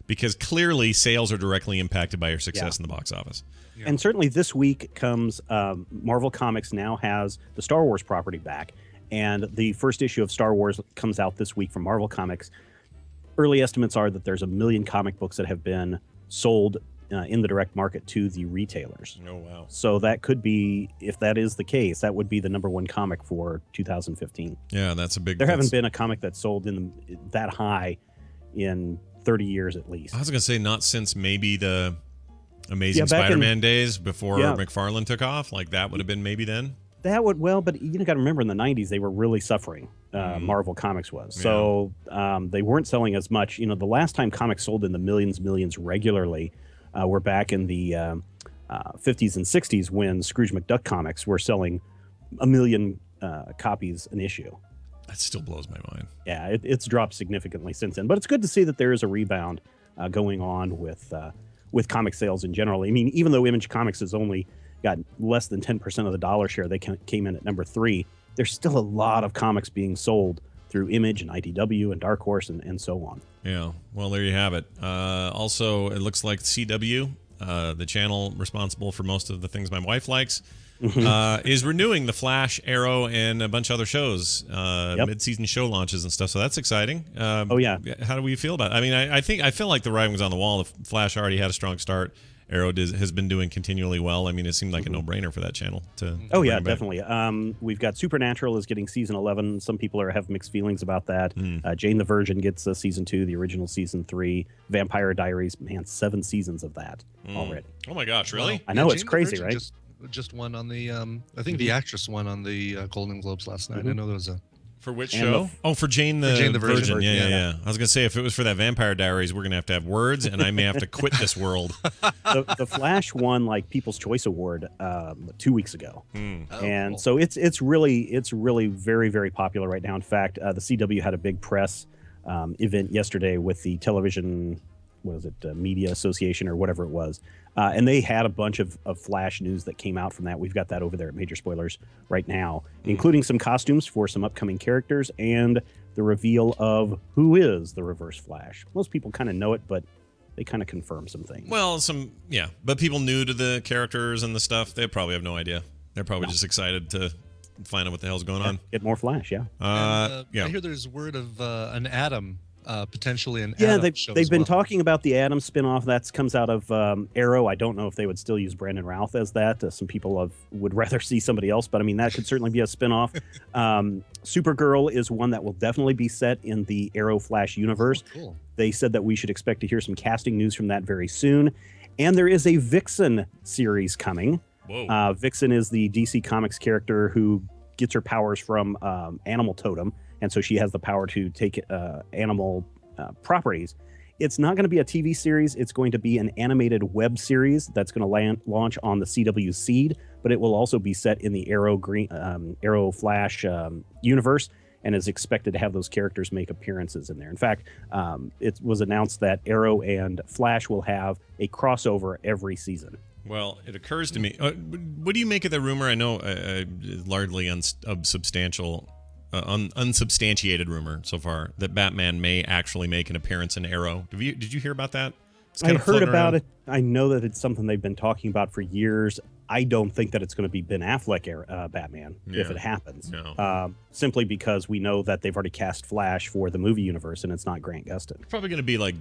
A: because clearly sales are directly impacted by your success in the box office.
M: Yeah. And certainly this week comes, Marvel Comics now has the Star Wars property back, and the first issue of Star Wars comes out this week from Marvel Comics. Early estimates are that there's 1 million comic books that have been sold in the direct market to the retailers.
A: Oh, wow.
M: So that could be, if that is the case, that would be the #1 comic for 2015.
A: Yeah, that's a big...
M: There haven't been a comic that's sold that high in 30 years at least.
A: I was going to say not since maybe the Amazing Spider-Man days before McFarlane took off. Like that would have been maybe then.
M: That would, but you got to remember in the 90s, they were really suffering. Marvel Comics was. Yeah. So they weren't selling as much. The last time comics sold in the millions regularly were back in the 50s and 60s when Scrooge McDuck comics were selling 1 million copies an issue.
A: That still blows my mind.
M: Yeah, it's dropped significantly since then. But it's good to see that there is a rebound going on with comic sales in general. I mean, even though Image Comics has only got less than 10% of the dollar share, they came in at #3. There's still a lot of comics being sold through Image and IDW and Dark Horse and so on.
A: Yeah, well, there you have it. Also, it looks like CW, the channel responsible for most of the things my wife likes, is renewing The Flash, Arrow, and a bunch of other shows, mid-season show launches and stuff. So that's exciting. How do we feel about it? I mean, I feel like the writing was on the wall. The Flash already had a strong start. Arrow has been doing continually well. I mean, it seemed like a no-brainer for that channel to
M: Oh yeah,
A: bring back.
M: definitely. We've got Supernatural is getting season 11. Some people have mixed feelings about that. Jane the Virgin gets season 2, the original season 3. Vampire Diaries, man, 7 seasons of that already.
A: Oh my gosh, really?
M: I know, it's
B: Jane the
M: crazy,
B: Virgin
M: right?
B: Just won on the I think the actress won on the Golden Globes last night. I know there was a
A: For which
M: And
A: show? For Jane the,
B: Jane the
A: Virgin.
B: Virgin.
A: Yeah. I was going to say, if it was for that Vampire Diaries, we're going to have words, and I may have to quit this world.
M: The Flash won like People's Choice Award 2 weeks ago, and so it's really very, very popular right now. In fact, the CW had a big press event yesterday with the television, Media Association or whatever it was, and they had a bunch of Flash news that came out from that. We've got that over there at Major Spoilers right now, including some costumes for some upcoming characters and the reveal of who is the Reverse Flash. Most people kind of know it, but they kind of confirm some things.
A: Well, but people new to the characters and the stuff, they probably have no idea. They're probably just excited to find out what the hell's going on.
M: Get more Flash, yeah.
B: I hear there's word of an Atom. Potentially an
M: yeah,
B: Atom show
M: they've
B: as
M: been
B: well.
M: talking about the Atom spinoff that comes out of Arrow. I don't know if they would still use Brandon Routh as that. Some people would rather see somebody else, but I mean that could certainly be a spinoff. Supergirl is one that will definitely be set in the Arrow Flash universe.
B: Oh, cool.
M: They said that we should expect to hear some casting news from that very soon, and there is a Vixen series coming.
A: Whoa.
M: Vixen is the DC Comics character who gets her powers from Animal Totem. And so she has the power to take animal properties. It's not going to be a TV series. It's going to be an animated web series that's going to launch on the CW Seed, but it will also be set in the Arrow Flash universe and is expected to have those characters make appearances in there. In fact, it was announced that Arrow and Flash will have a crossover every season.
A: Well, it occurs to me, what do you make of the rumor? I know largely unsubstantiated rumor so far that Batman may actually make an appearance in Arrow. Did you hear about that?
M: I heard about it. I know that it's something they've been talking about for years. I don't think that it's going to be Ben Affleck Batman if it happens.
A: No.
M: Simply because we know that they've already cast Flash for the movie universe, and it's not Grant Gustin.
A: It's probably going to be like,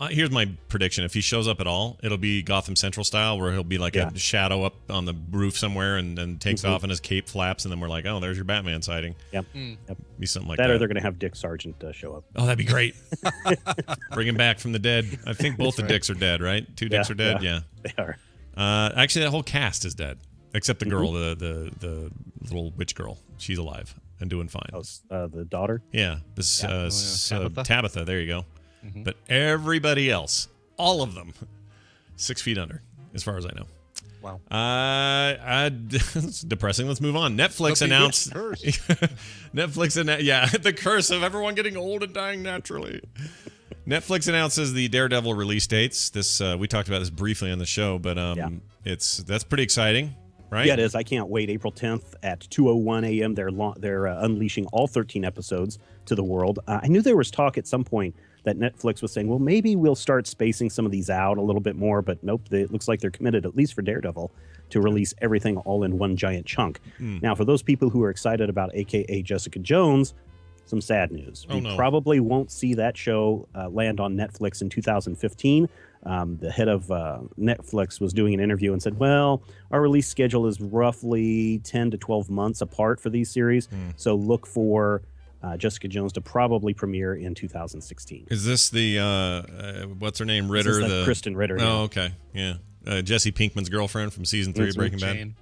A: here's my prediction. If he shows up at all, it'll be Gotham Central style, where he'll be like a shadow up on the roof somewhere and takes off and his cape flaps, and then we're like, oh, there's your Batman sighting.
M: Yep.
A: Be something like
M: that.
A: That
M: Or they're going to have Dick Sargent show up.
A: Oh, that'd be great. Bring him back from the dead. I think both the Dicks are dead, right? Two Dicks are dead? Yeah.
M: They are.
A: Actually, that whole cast is dead, except the girl, the little witch girl. She's alive and doing fine.
M: Oh, the daughter?
A: Yeah. Tabitha. There you go. But everybody else, all of them, 6 feet under, as far as I know.
B: Wow.
A: It's depressing. Let's move on. Netflix announced. The curse of everyone getting old and dying naturally. Netflix announces the Daredevil release dates. This we talked about this briefly on the show, but that's pretty exciting, right?
M: Yeah, it is. I can't wait. April 10th at 2:01 a.m. They're unleashing all 13 episodes to the world. I knew there was talk at some point that Netflix was saying, well, maybe we'll start spacing some of these out a little bit more, but nope, it looks like they're committed, at least for Daredevil, to release everything all in one giant chunk. Now, for those people who are excited about AKA Jessica Jones, some sad news. We probably won't see that show land on Netflix in 2015. The head of Netflix was doing an interview and said, well, our release schedule is roughly 10 to 12 months apart for these series, so look for Jessica Jones to probably premiere in 2016.
A: Is this the what's her name, Ritter?
M: The Kristen Ritter.
A: Oh, okay, yeah. Jesse Pinkman's girlfriend from season 3 of Breaking Bad.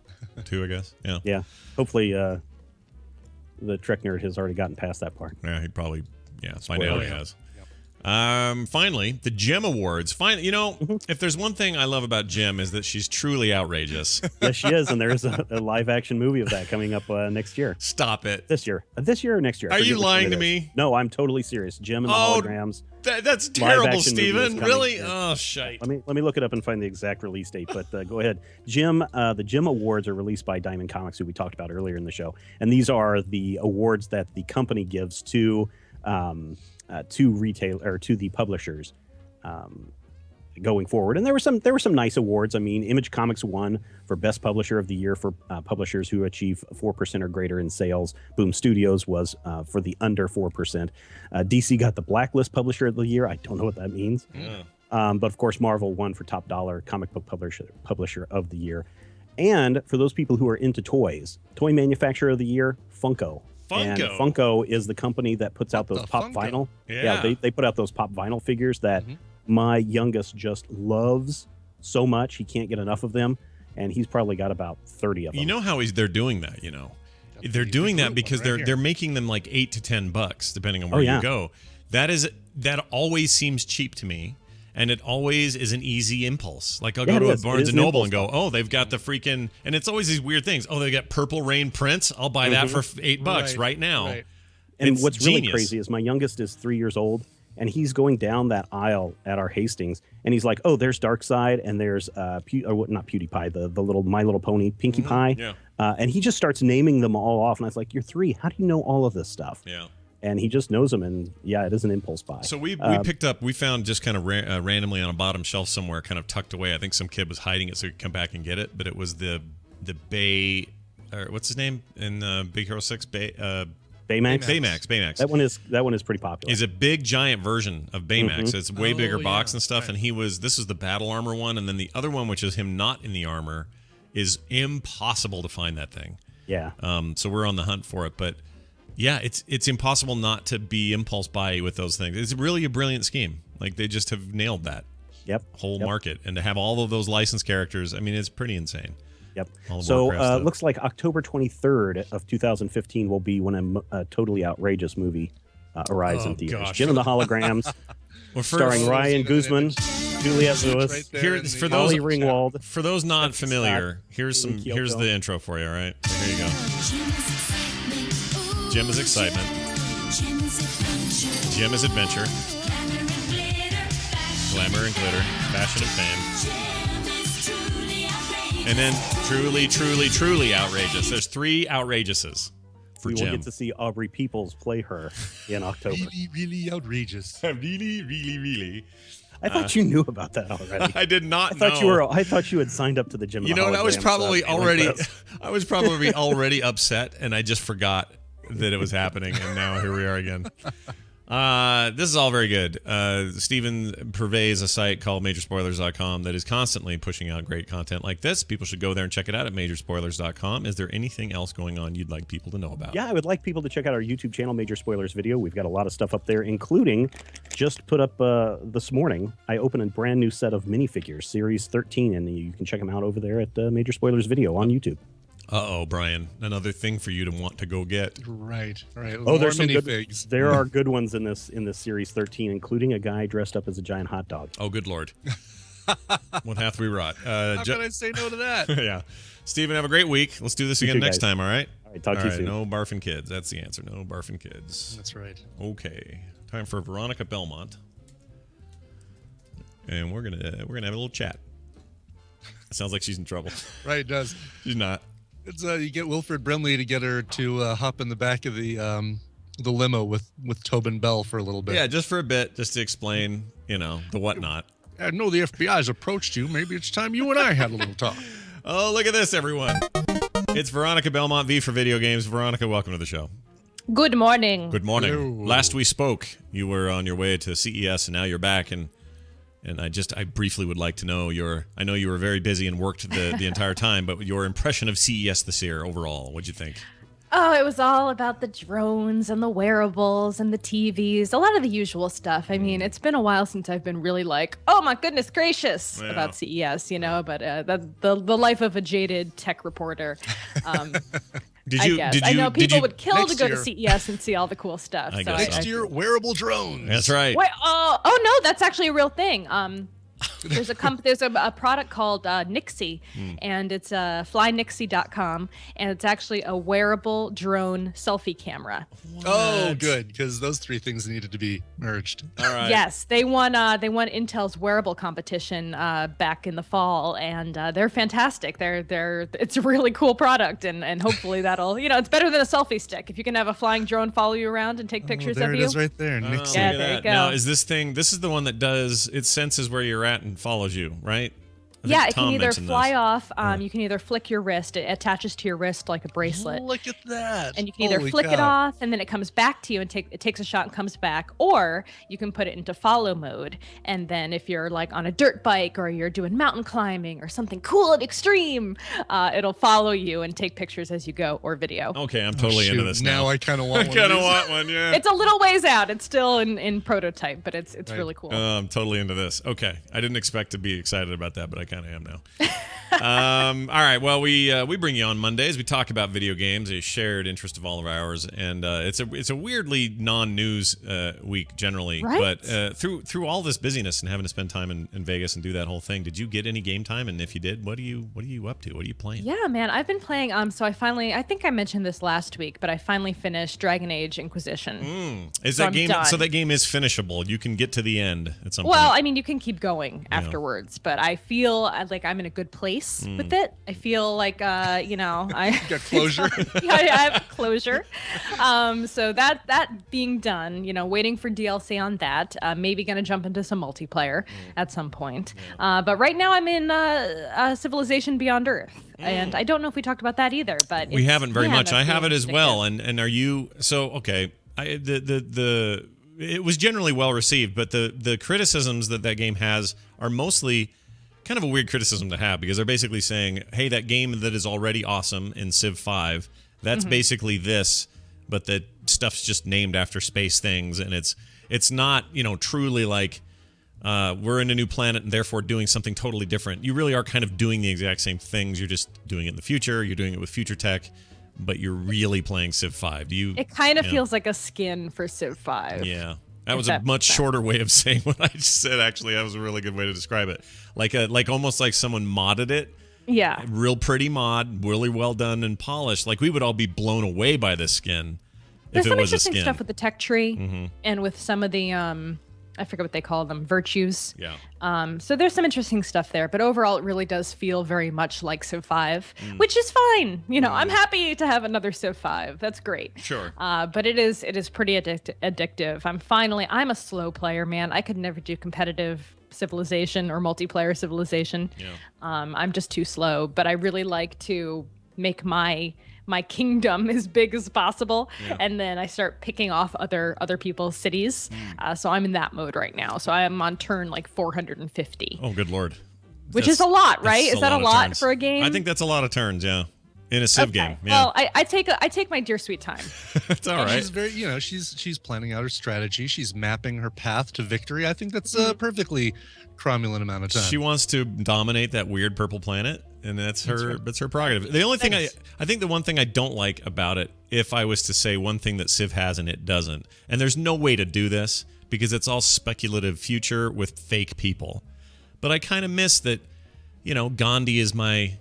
A: 2, I guess. Yeah.
M: Yeah. Hopefully, the Trek nerd has already gotten past that part.
A: Yeah, he probably. Yeah, by now he has. Finally, the Gem Awards. If there's one thing I love about Gem is that she's truly outrageous.
M: Yes, she is, and there's a live-action movie of that coming up next year.
A: Stop it.
M: This year or next year?
A: Are you lying to me?
M: No, I'm totally serious. Gem and the holograms.
A: That's terrible, Steven. Really? Oh, shite.
M: Let me look it up and find the exact release date. But go ahead. The Gem Awards are released by Diamond Comics, who we talked about earlier in the show, and these are the awards that the company gives to retail or to the publishers going forward. And there were some nice awards. I mean, Image Comics won for Best Publisher of the Year for publishers who achieve 4% or greater in sales. Boom Studios was for the under 4%. DC got the Blacklist Publisher of the Year. I don't know what that means. But of course, Marvel won for top dollar comic book publisher of the year. And for those people who are into toys, toy manufacturer of the year, Funko. And Funko is the company that puts out those pop vinyl. Yeah, they put out those pop vinyl figures that my youngest just loves so much. He can't get enough of them. And he's probably got about 30 of them.
A: You know how they're doing that, you know? They're doing that because they're making them like $8 to $10 depending on where you go. That always seems cheap to me. And it always is an easy impulse. Like I'll go to a Barnes and Noble and go, oh, they've got the freaking, and it's always these weird things. Oh, they got Purple Rain prints. I'll buy that for $8 right now. Right.
M: And what's really crazy is my youngest is 3 years old, and he's going down that aisle at our Hastings, and he's like, oh, there's Darkseid, and there's not PewDiePie, the little My Little Pony, Pinkie Pie.
A: Yeah.
M: And he just starts naming them all off, and I was like, you're 3. How do you know all of this stuff?
A: Yeah.
M: And he just knows them, and yeah, it is an impulse buy.
A: So we found just kind of randomly on a bottom shelf somewhere, kind of tucked away. I think some kid was hiding it so he could come back and get it. But it was the Bay, or what's his name in Big Hero 6?
M: Baymax.
A: Baymax.
M: That one is pretty popular.
A: It's a big giant version of Baymax. It's a way bigger box and stuff. Right. And this is the battle armor one, and then the other one, which is him not in the armor, is impossible to find that thing.
M: Yeah.
A: So we're on the hunt for it, but. Yeah, it's impossible not to be impulse buy with those things. It's really a brilliant scheme. Like they just have nailed that whole market, and to have all of those licensed characters, I mean, it's pretty insane.
M: Yep. So looks like October 23rd of 2015 will be when a totally outrageous movie arrives in theaters.
A: Gosh.
M: Jim and the Holograms, starring Ryan Guzman, Juliette Lewis, Molly Ringwald.
A: For those not familiar, here's the intro for you. All right, so here you go. Jim is excitement. Jim is adventure. Glamour and glitter. Fashion and fame. And then truly, truly, truly outrageous. There's 3 outrageouses for Jim.
M: We will get to see Aubrey Peoples play her in October.
B: Really, really outrageous.
A: Really, really, really.
M: I thought you knew about that already.
A: I did not know.
M: I thought you had signed up to the Jim.
A: You know what? I was probably already upset, and I just forgot that it was happening, and now here we are again. This is all very good. Steven purveys a site called Majorspoilers.com that is constantly pushing out great content like this. People should go there and check it out at Majorspoilers.com. Is there anything else going on you'd like people to know about?
M: Yeah, I would like people to check out our YouTube channel, Major Spoilers Video. We've got a lot of stuff up there, including just put up this morning, I opened a brand new set of minifigures, Series 13, and you can check them out over there at Major Spoilers Video on YouTube.
A: Uh-oh, Brian. Another thing for you to want to go get.
B: Right.
M: Oh, there's some good figs. There are good ones in this Series 13, including a guy dressed up as a giant hot dog.
A: Oh, good Lord. What hath we wrought?
B: How can I say no to that?
A: Yeah. Steven, have a great week. Let's do this again next time, all right?
M: All right, talk to you soon.
A: No barfing kids. That's the answer. No barfing kids.
B: That's right.
A: Okay. Time for Veronica Belmont. And we're gonna have a little chat. Sounds like she's in trouble.
B: Right, it does.
A: She's not.
B: It's you get Wilfred Brimley to get her to hop in the back of the limo with Tobin Bell for a little bit.
A: Yeah, just for a bit, just to explain, the whatnot.
B: I know the FBI's approached you. Maybe it's time you and I had a little talk.
A: Oh, look at this, everyone. It's Veronica Belmont, V for Video Games. Veronica, welcome to the show.
L: Good morning.
A: Good morning. Hello. Last we spoke, you were on your way to CES, and now you're back, and I briefly would like to know I know you were very busy and worked the entire time, but your impression of CES this year overall, what'd you think?
L: Oh, it was all about the drones and the wearables and the TVs, a lot of the usual stuff. I mean, it's been a while since I've been really like, oh my goodness gracious about CES, but the life of a jaded tech reporter. I know people would kill to go to CES and see all the cool stuff.
B: Next year, wearable drones.
A: That's right.
L: Wait, oh no, that's actually a real thing. There's a product called Nixie, and it's flynixie.com, and it's actually a wearable drone selfie camera.
B: What? Oh, good, because those 3 things needed to be merged.
A: All right.
L: Yes, they won Intel's wearable competition back in the fall, and they're fantastic. It's a really cool product, and hopefully that'll it's better than a selfie stick. If you can have a flying drone follow you around and take pictures of you.
B: There it is, right there. Nixie.
L: Yeah, there you go.
A: Now, this is the one that it senses where you're at and follows you, right?
L: Yeah, it can
A: Tom
L: either
A: mentioned
L: fly
A: this.
L: off. You can either flick your wrist. It attaches to your wrist like a bracelet.
B: Look at that.
L: And you can either
B: Holy
L: flick it
B: cow.
L: off and then it comes back to you and it takes a shot and comes back, or you can put it into follow mode. And then if you're like on a dirt bike or you're doing mountain climbing or something cool and extreme, it'll follow you and take pictures as you go or video.
A: Okay, I'm totally into this now.
B: Now I kind of want one.
A: I kind of want one, yeah.
L: It's a little ways out. It's still in prototype, but it's really cool.
A: I'm totally into this. Okay, I didn't expect to be excited about that, but I kind of am now. All right, well, we bring you on Mondays. We talk about video games, a shared interest of all of ours, and it's a weirdly non-news week generally.
L: Right?
A: But through all this busyness and having to spend time in Vegas and do that whole thing, did you get any game time? And if you did, what are you up to? What are you playing?
L: Yeah, man, I've been playing. So I think I mentioned this last week, but I finally finished Dragon Age Inquisition.
A: Is
L: So
A: that
L: I'm
A: game?
L: done.
A: So that game is finishable. You can get to the end at some
L: Well,
A: point.
L: I mean, you can keep going afterwards, but I feel like I'm in a good place with it. I feel like, I
B: Got closure.
L: yeah, I have closure. So that being done, waiting for DLC on that. Maybe gonna jump into some multiplayer at some point. But right now I'm in Civilization Beyond Earth, and I don't know if we talked about that either. But
A: We haven't very much. I have it as
L: addictive.
A: well. And are you okay? It was generally well received, but the criticisms that game has are mostly kind of a weird criticism to have, because they're basically saying, hey, that game that is already awesome in Civ 5, that's basically this, but the stuff's just named after space things, and it's not truly like we're in a new planet and therefore doing something totally different. You really are kind of doing the exact same things. You're just doing it in the future. You're doing it with future tech, but you're really playing Civ 5.
L: It kind of feels like a skin for Civ 5.
A: Yeah. That was a much shorter way of saying what I just said. Actually, that was a really good way to describe it. Like almost like someone modded it.
L: Yeah.
A: Real pretty mod, really well done and polished. Like we would all be blown away by this skin
L: There's
A: if
L: some
A: it was a
L: interesting
A: skin.
L: stuff with the tech tree and with some of the I forget what they call them, virtues.
A: Yeah.
L: So there's some interesting stuff there, but overall it really does feel very much like Civ 5, which is fine. I'm happy to have another Civ 5. That's great.
A: Sure.
L: But it is pretty addictive. I'm a slow player, man. I could never do competitive Civilization or multiplayer Civilization.
A: Yeah.
L: I'm just too slow, but I really like to make my kingdom as big as possible, and then I start picking off other people's cities. So I'm in that mode right now. So I am on turn like 450.
A: Oh, good lord.
L: Which is a lot, right?
A: That's
L: Is that a
A: of
L: lot
A: turns.
L: for a game?
A: I think that's a lot of turns, yeah. In a Civ game. Yeah.
L: Well, I take my dear sweet time.
A: It's all right.
B: She's very, she's planning out her strategy. She's mapping her path to victory. I think that's a perfectly cromulent amount of time.
A: She wants to dominate that weird purple planet, and that's her prerogative. The only thing I think the one thing I don't like about it, if I was to say one thing that Civ has and it doesn't, and there's no way to do this because it's all speculative future with fake people. But I kind of miss that, Gandhi is my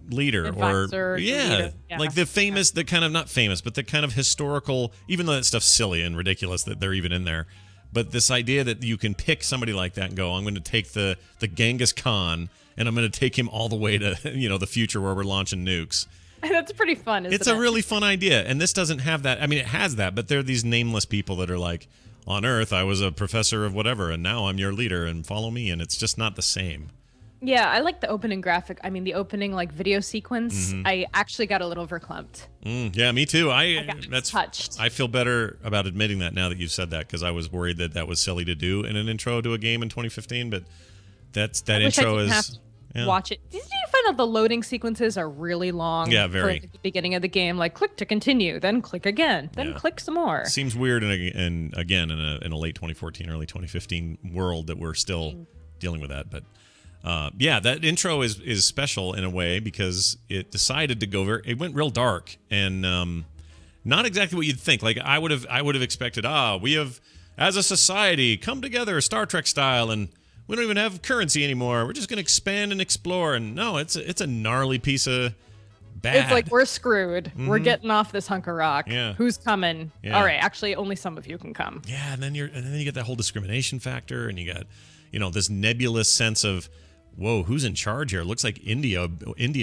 A: leader,
L: Advisor, leader. Yeah.
A: Like the famous, the kind of not famous, but the kind of historical, even though that stuff's silly and ridiculous that they're even in there. But this idea that you can pick somebody like that and go, I'm going to take the Genghis Khan and I'm going to take him all the way to, the future where we're launching nukes.
L: That's pretty fun, isn't it?
A: It's a really fun idea. And this doesn't have that. I mean, it has that, but they're these nameless people that are like, on Earth, I was a professor of whatever, and now I'm your leader and follow me. And it's just not the same.
L: Yeah, I like the opening graphic. I mean, the opening video sequence. I actually got a little verklempt.
A: Yeah, me too. That's
L: touched.
A: I feel better about admitting that now that you've said that, because I was worried that was silly to do in an intro to a game in 2015. But that intro is.
L: Watch it. Did you find out the loading sequences are really long?
A: Yeah, very.
L: For the beginning of the game, like click to continue, then click again, then click some more.
A: Seems weird, and again in a late 2014, early 2015 world that we're still dealing with that, but. That intro is special in a way because it decided to go it went real dark and not exactly what you'd think. Like I would have expected, we have as a society come together Star Trek style, and we don't even have currency anymore. We're just going to expand and explore. And no, it's a gnarly piece of bad.
L: It's like we're screwed. We're getting off this hunk of rock.
A: Yeah.
L: Who's coming?
A: Yeah.
L: All right, actually only some of you can come.
A: Yeah, and then you get that whole discrimination factor, and you got this nebulous sense of, whoa, who's in charge here? It looks like India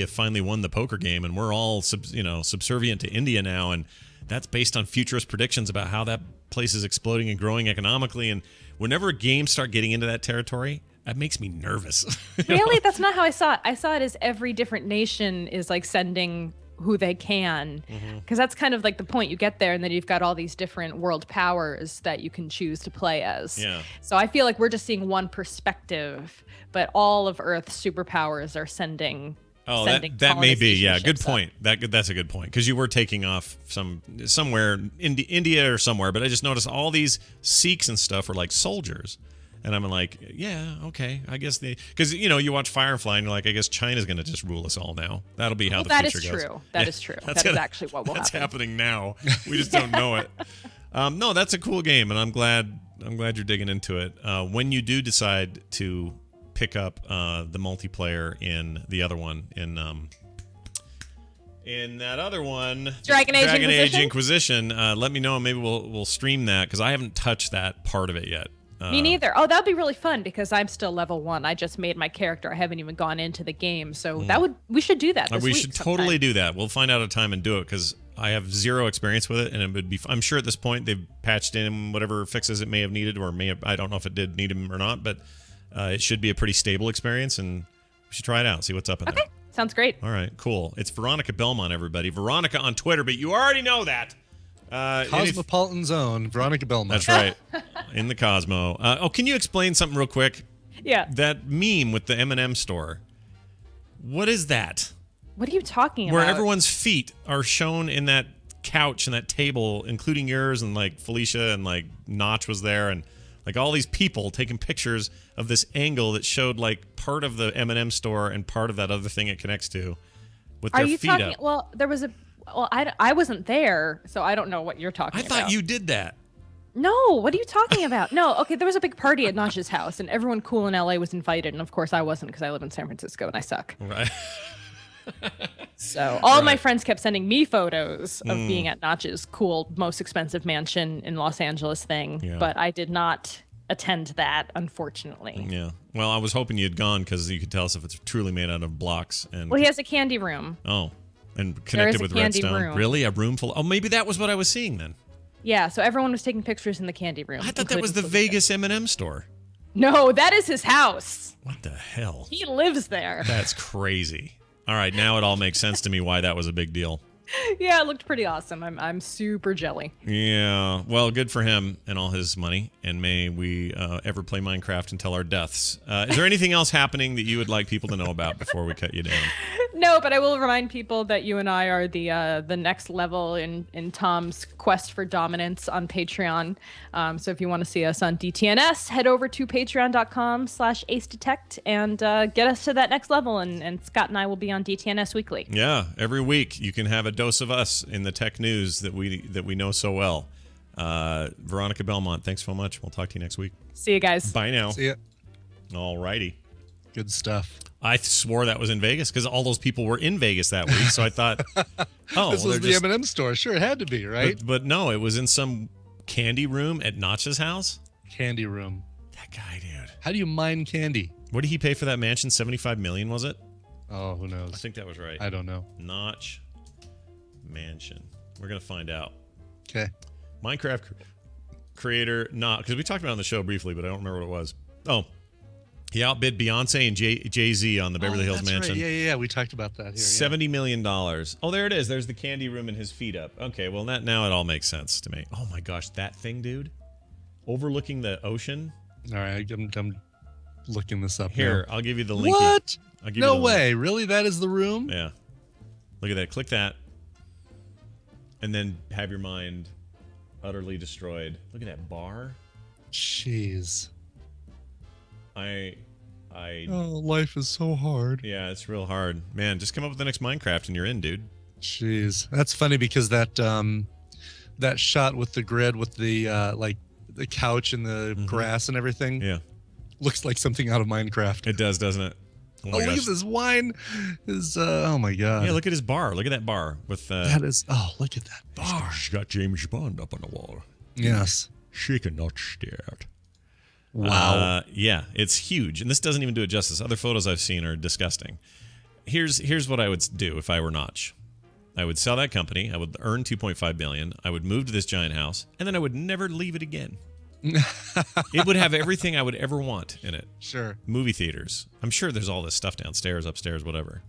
A: finally won the poker game, and we're all subservient to India now, and that's based on futurist predictions about how that place is exploding and growing economically. And whenever games start getting into that territory, That makes me nervous.
L: Really? That's not how I saw it. I saw it as every different nation is like sending who they can, because that's kind of like the point. You get there and then you've got all these different world powers that you can choose to play as.
A: Yeah.
L: So I feel like we're just seeing one perspective, but all of Earth's superpowers are sending.
A: Oh, that may be. Yeah, good point.
L: Up.
A: That's a good point, because you were taking off somewhere, India or somewhere, but I just noticed all these Sikhs and stuff were like soldiers. And I'm like, yeah, okay, I guess because you watch Firefly and you're like, I guess China's going to just rule us all now. That'll be how the future goes.
L: That is true. That is true. That is actually what will happen.
A: That's happening now. We just don't know it. No, that's a cool game, and I'm glad you're digging into it. When you do decide to pick up the multiplayer in the other one, in that other one,
L: Dragon Age
A: Inquisition, let me know, and maybe we'll stream that, because I haven't touched that part of it yet.
L: Me neither. Oh, that'd be really fun, because I'm still level 1. I just made my character. I haven't even gone into the game, so we should do that.
A: We should totally do that. We'll find out a time and do it, because I have zero experience with it, and it would be. I'm sure at this point they've patched in whatever fixes it may have needed, or I don't know if it did need them or not, but it should be a pretty stable experience, and we should try it out. See what's up in there.
L: Sounds great.
A: All right, cool. It's Veronica Belmont, everybody. Veronica on Twitter, but you already know that.
B: Cosmopolitan's own Veronica Belmont.
A: That's right. In the Cosmo. Can you explain something real quick?
L: Yeah.
A: That meme with the M&M store. What is that?
L: What are you talking about?
A: Where everyone's feet are shown in that couch and that table, including yours, and like Felicia, and like Notch was there, and like all these people taking pictures of this angle that showed like part of the M&M store and part of that other thing it connects to with their feet up.
L: Well, there was a... Well, I wasn't there, so I don't know what you're talking about.
A: I thought you did that.
L: No, what are you talking about? No, okay, there was a big party at Notch's house, and everyone cool in LA was invited, and of course I wasn't, because I live in San Francisco and I suck.
A: Right.
L: So all my friends kept sending me photos of being at Notch's cool, most expensive mansion in Los Angeles thing, but I did not attend that, unfortunately.
A: Yeah. Well, I was hoping you'd gone, because you could tell us if it's truly made out of blocks. And
L: well, he has a candy room.
A: Oh. And connected with redstone.
L: Room.
A: Really? A room full? Oh, maybe that was what I was seeing then.
L: Yeah, so everyone was taking pictures in the candy room.
A: I thought that was the Vegas M&M store.
L: No, that is his house.
A: What the hell?
L: He lives there.
A: That's crazy. All right, now it all makes sense to me why that was a big deal.
L: Yeah, it looked pretty awesome. I'm super jelly.
A: Yeah, well, good for him and all his money, and may we ever play Minecraft until our deaths. Is there anything else happening that you would like people to know about before we cut you down?
L: No, but I will remind people that you and I are the next level in Tom's quest for dominance on Patreon. So if you want to see us on DTNS, head over to patreon.com/acedetect and get us to that next level. And Scott and I will be on DTNS weekly.
A: Yeah, every week you can have a dose of us in the tech news that we know so well. Veronica Belmont, thanks so much. We'll talk to you next week.
L: See you guys.
A: Bye now.
B: See ya.
A: All righty.
B: Good stuff.
A: I swore that was in Vegas, because all those people were in Vegas that week. So I thought,
B: this was the M&M store. Sure, it had to be, right?
A: But no, it was in some candy room at Notch's house.
B: Candy room.
A: That guy, dude.
B: How do you mine candy?
A: What did he pay for that mansion? $75 million, was it?
B: Oh, who knows?
A: I think that was right.
B: I don't know.
A: Notch mansion. We're gonna find out.
B: Okay.
A: Minecraft creator, because we talked about it on the show briefly, but I don't remember what it was. Oh. He outbid Beyonce and Jay-Z on the Beverly Hills mansion.
B: Right. Yeah. We talked about that here.
A: $70 million. Oh, there it is. There's the candy room and his feet up. Okay, well, now it all makes sense to me. Oh, my gosh, that thing, dude. Overlooking the ocean.
B: All right, I'm looking this up
A: here.
B: now.
A: I'll give you the link.
B: What? No way. Really? That is the room?
A: Yeah. Look at that. Click that. And then have your mind utterly destroyed. Look at that bar.
B: Jeez.
A: Oh,
B: life is so hard.
A: Yeah, it's real hard. Man, just come up with the next Minecraft and you're in, dude.
B: Jeez. That's funny, because that shot with the grid with the like the couch and the grass and everything.
A: Yeah.
B: Looks like something out of Minecraft.
A: It does, doesn't it?
B: Oh, look at this wine. Oh my god.
A: Yeah, look at his bar. Look at that bar with
B: that is look at that bar.
A: She's got James Bond up on the wall.
B: Yes.
A: She cannot stare.
B: Wow.
A: Yeah, it's huge. And this doesn't even do it justice. Other photos I've seen are disgusting. Here's what I would do if I were Notch. I would sell that company. I would earn $2.5 billion. I would move to this giant house, and then I would never leave it again. It would have everything I would ever want in it.
B: Sure.
A: Movie theaters. I'm sure there's all this stuff downstairs, upstairs, whatever.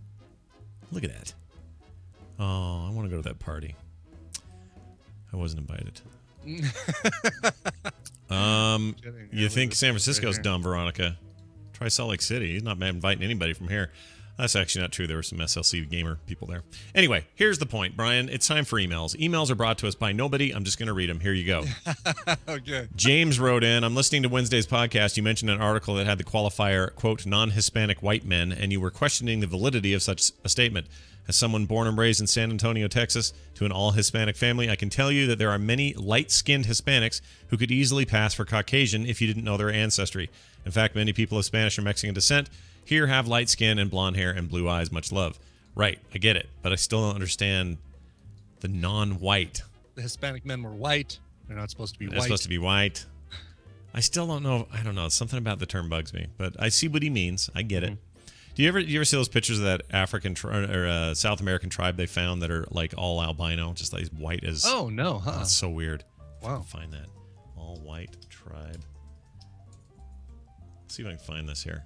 A: Look at that. Oh, I want to go to that party. I wasn't invited. You think San Francisco's dumb, Veronica? Try Salt Lake City. He's not inviting anybody from here. That's actually not true. There were some SLC gamer people there. Anyway, here's the point, Brian. It's time for emails. Emails are brought to us by nobody. I'm just going to read them. Here you go.
B: Okay.
A: James wrote in, I'm listening to Wednesday's podcast. You mentioned an article that had the qualifier, quote, non-Hispanic white men, and you were questioning the validity of such a statement. As someone born and raised in San Antonio, Texas, to an all-Hispanic family, I can tell you that there are many light-skinned Hispanics who could easily pass for Caucasian if you didn't know their ancestry. In fact, many people of Spanish or Mexican descent here have light skin and blonde hair and blue eyes. Much love. Right, I get it, but I still don't understand the non-white.
B: The Hispanic men were white. They're not supposed to be white.
A: They're supposed to be white. I still don't know. I don't know. Something about the term bugs me, but I see what he means. I get it. Do you ever see those pictures of that African or South American tribe they found that are like all albino, just like white as?
B: Oh no, huh?
A: That's so weird.
B: Wow.
A: Find that all white tribe. Let's see if I can find this here.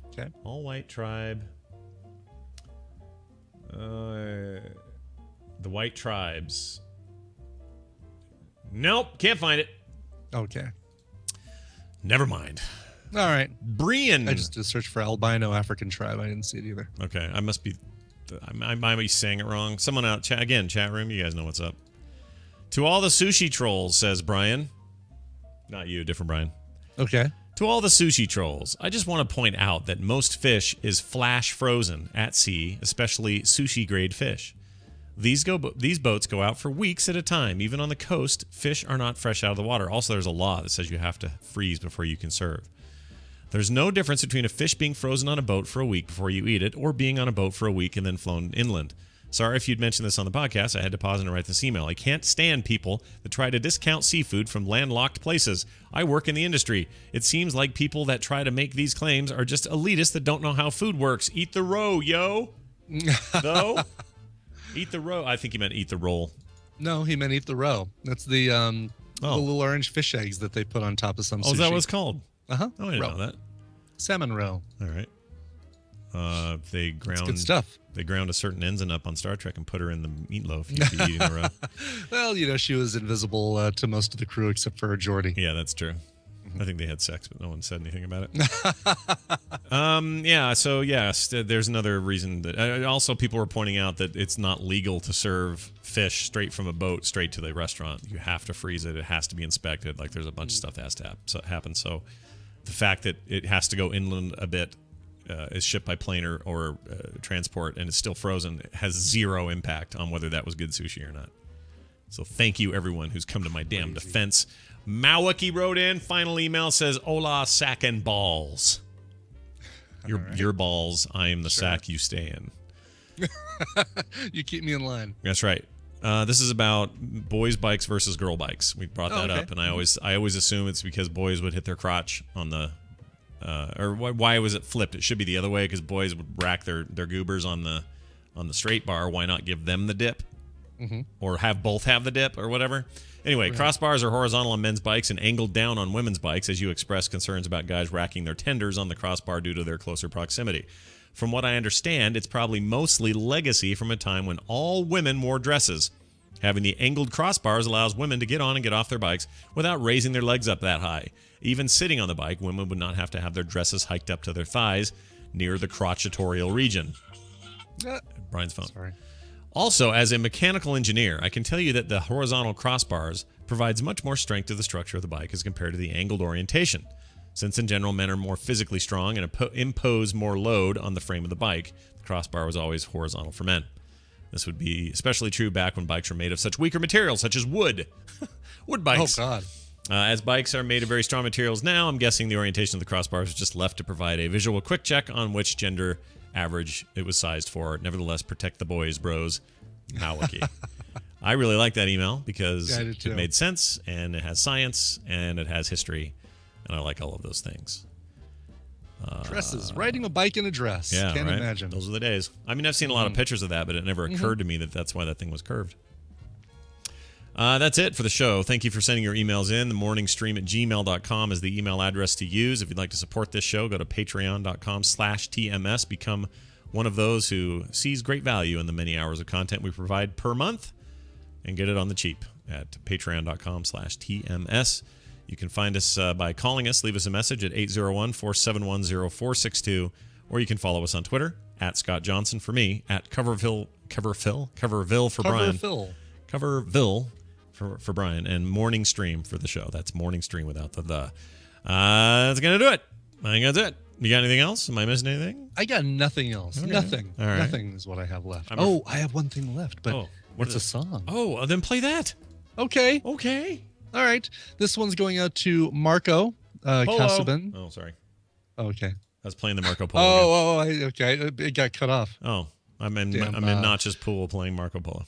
B: Okay.
A: All white tribe. The white tribes. Nope, can't find it.
B: Okay.
A: Never mind.
B: All right.
A: Brian.
B: I just did a search for albino African tribe. I didn't see it either.
A: Okay, I must be. I might be saying it wrong. Someone out chat room. You guys know what's up. To all the sushi trolls, says Brian. Not you, different Brian.
B: Okay.
A: To all the sushi trolls, I just want to point out that most fish is flash frozen at sea, especially sushi grade fish. These boats go out for weeks at a time. Even on the coast, fish are not fresh out of the water. Also, there's a law that says you have to freeze before you can serve. There's no difference between a fish being frozen on a boat for a week before you eat it or being on a boat for a week and then flown inland. Sorry if you'd mentioned this on the podcast. I had to pause and write this email. I can't stand people that try to discount seafood from landlocked places. I work in the industry. It seems like people that try to make these claims are just elitists that don't know how food works. Eat the roe, yo. Though, eat the roe. I think he meant eat the roll.
B: No, he meant eat the roe. That's the little orange fish eggs that they put on top of some sushi.
A: Oh, is that what it's called?
B: Uh-huh.
A: Oh, I didn't know that.
B: Salmon roe.
A: All right. They ground
B: That's good stuff.
A: They ground a certain ensign up on Star Trek and put her in the meatloaf. You'd be eating the roe.
B: Well, she was invisible to most of the crew except for Geordi.
A: Yeah, that's true. I think they had sex, but no one said anything about it. Yeah, so yes, there's another reason that also people were pointing out that it's not legal to serve fish straight from a boat straight to the restaurant. You have to freeze it. It has to be inspected. Like there's a bunch of stuff that has to happen. So the fact that it has to go inland a bit, is shipped by plane or transport and it's still frozen, has zero impact on whether that was good sushi or not. So thank you everyone who's come to my damn defense. Mawaki wrote in, final email says, Hola, sack and balls. Your balls, I am the sack you stay in.
B: You keep me in line.
A: That's right. This is about boys' bikes versus girl bikes. We brought that up, and I always assume it's because boys would hit their crotch on the, or why was it flipped? It should be the other way because boys would rack their goobers on the straight bar. Why not give them the dip, or have both have the dip or whatever? Anyway, crossbars are horizontal on men's bikes and angled down on women's bikes, as you expressed concerns about guys racking their tenders on the crossbar due to their closer proximity. From what I understand, it's probably mostly legacy from a time when all women wore dresses. Having the angled crossbars allows women to get on and get off their bikes without raising their legs up that high. Even sitting on the bike, women would not have to have their dresses hiked up to their thighs near the crotchatorial region. Brian's phone.
B: Sorry.
A: Also, as a mechanical engineer, I can tell you that the horizontal crossbars provides much more strength to the structure of the bike as compared to the angled orientation. Since in general men are more physically strong and impose more load on the frame of the bike, the crossbar was always horizontal for men. This would be especially true back when bikes were made of such weaker materials, such as wood. Wood bikes.
B: Oh, God.
A: As bikes are made of very strong materials now, I'm guessing the orientation of the crossbars was just left to provide a visual quick check on which gender average it was sized for. Nevertheless, protect the boys, bros. Mawaki. I really like that email because it made sense, and it has science, and it has history, and I like all of those things.
B: Dresses. Riding a bike in a dress.
A: Yeah,
B: Can't
A: right?
B: imagine.
A: Those are the days. I mean, I've seen a lot of pictures of that, but it never occurred to me that that's why that thing was curved. That's it for the show. Thank you for sending your emails in. The morningstream@gmail.com is the email address to use. If you'd like to support this show, go to patreon.com/TMS. Become one of those who sees great value in the many hours of content we provide per month and get it on the cheap at patreon.com/TMS. You can find us by calling us. Leave us a message at 801-471-0462, or you can follow us on Twitter at Scott Johnson for me, at Coverville for Brian. Coverville for Brian, and Morning Stream for the show. That's Morning Stream without the. That's going to do it. I think that's it. You got anything else? Am I missing anything?
B: I got nothing else.
A: Okay.
B: Nothing.
A: All right.
B: Nothing is what I have left. I have one thing left, but
A: what's
B: a song?
A: Oh, then play that.
B: Okay.
A: All
B: right. This one's going out to Marco Casabin.
A: Oh, sorry.
B: Okay.
A: I was playing the Marco Polo.
B: Okay. It got cut off.
A: Oh, I'm in Notch's pool playing Marco Polo.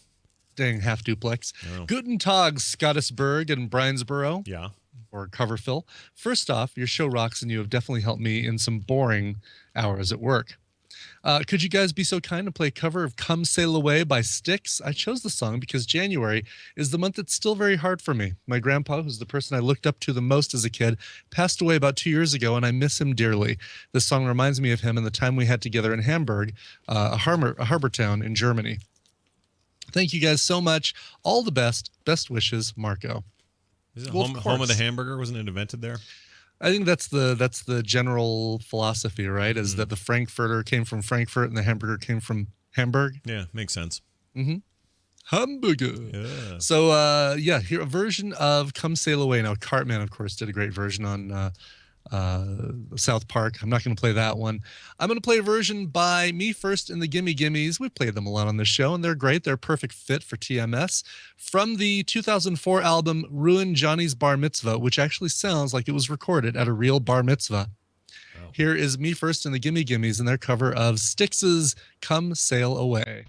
B: Dang, half duplex.
A: Oh.
B: Guten Tag, Scottisburg and Bryansboro.
A: Yeah.
B: Or Coverville. First off, your show rocks, and you have definitely helped me in some boring hours at work. Could you guys be so kind to play a cover of Come Sail Away by Styx? I chose the song because January is the month that's still very hard for me. My grandpa, who's the person I looked up to the most as a kid, passed away about 2 years ago, and I miss him dearly. This song reminds me of him and the time we had together in Hamburg, a harbor town in Germany. Thank you guys so much. All the best. Best wishes, Marco.
A: Is it home of the hamburger? Wasn't it invented there?
B: I think that's the general philosophy, right? Is that the Frankfurter came from Frankfurt and the hamburger came from Hamburg?
A: Yeah, makes sense.
B: Mm-hmm. Hamburger.
A: Yeah.
B: So, here a version of Come Sail Away. Now, Cartman, of course, did a great version on South Park. I'm not going to play that one. I'm going to play a version by Me First and the Gimme Gimmes. We've played them a lot on this show, and they're great. They're a perfect fit for TMS. From the 2004 album Ruin Johnny's Bar Mitzvah, which actually sounds like it was recorded at a real bar mitzvah. Here is Me First and the Gimme Gimmes and their cover of Styx's Come Sail Away.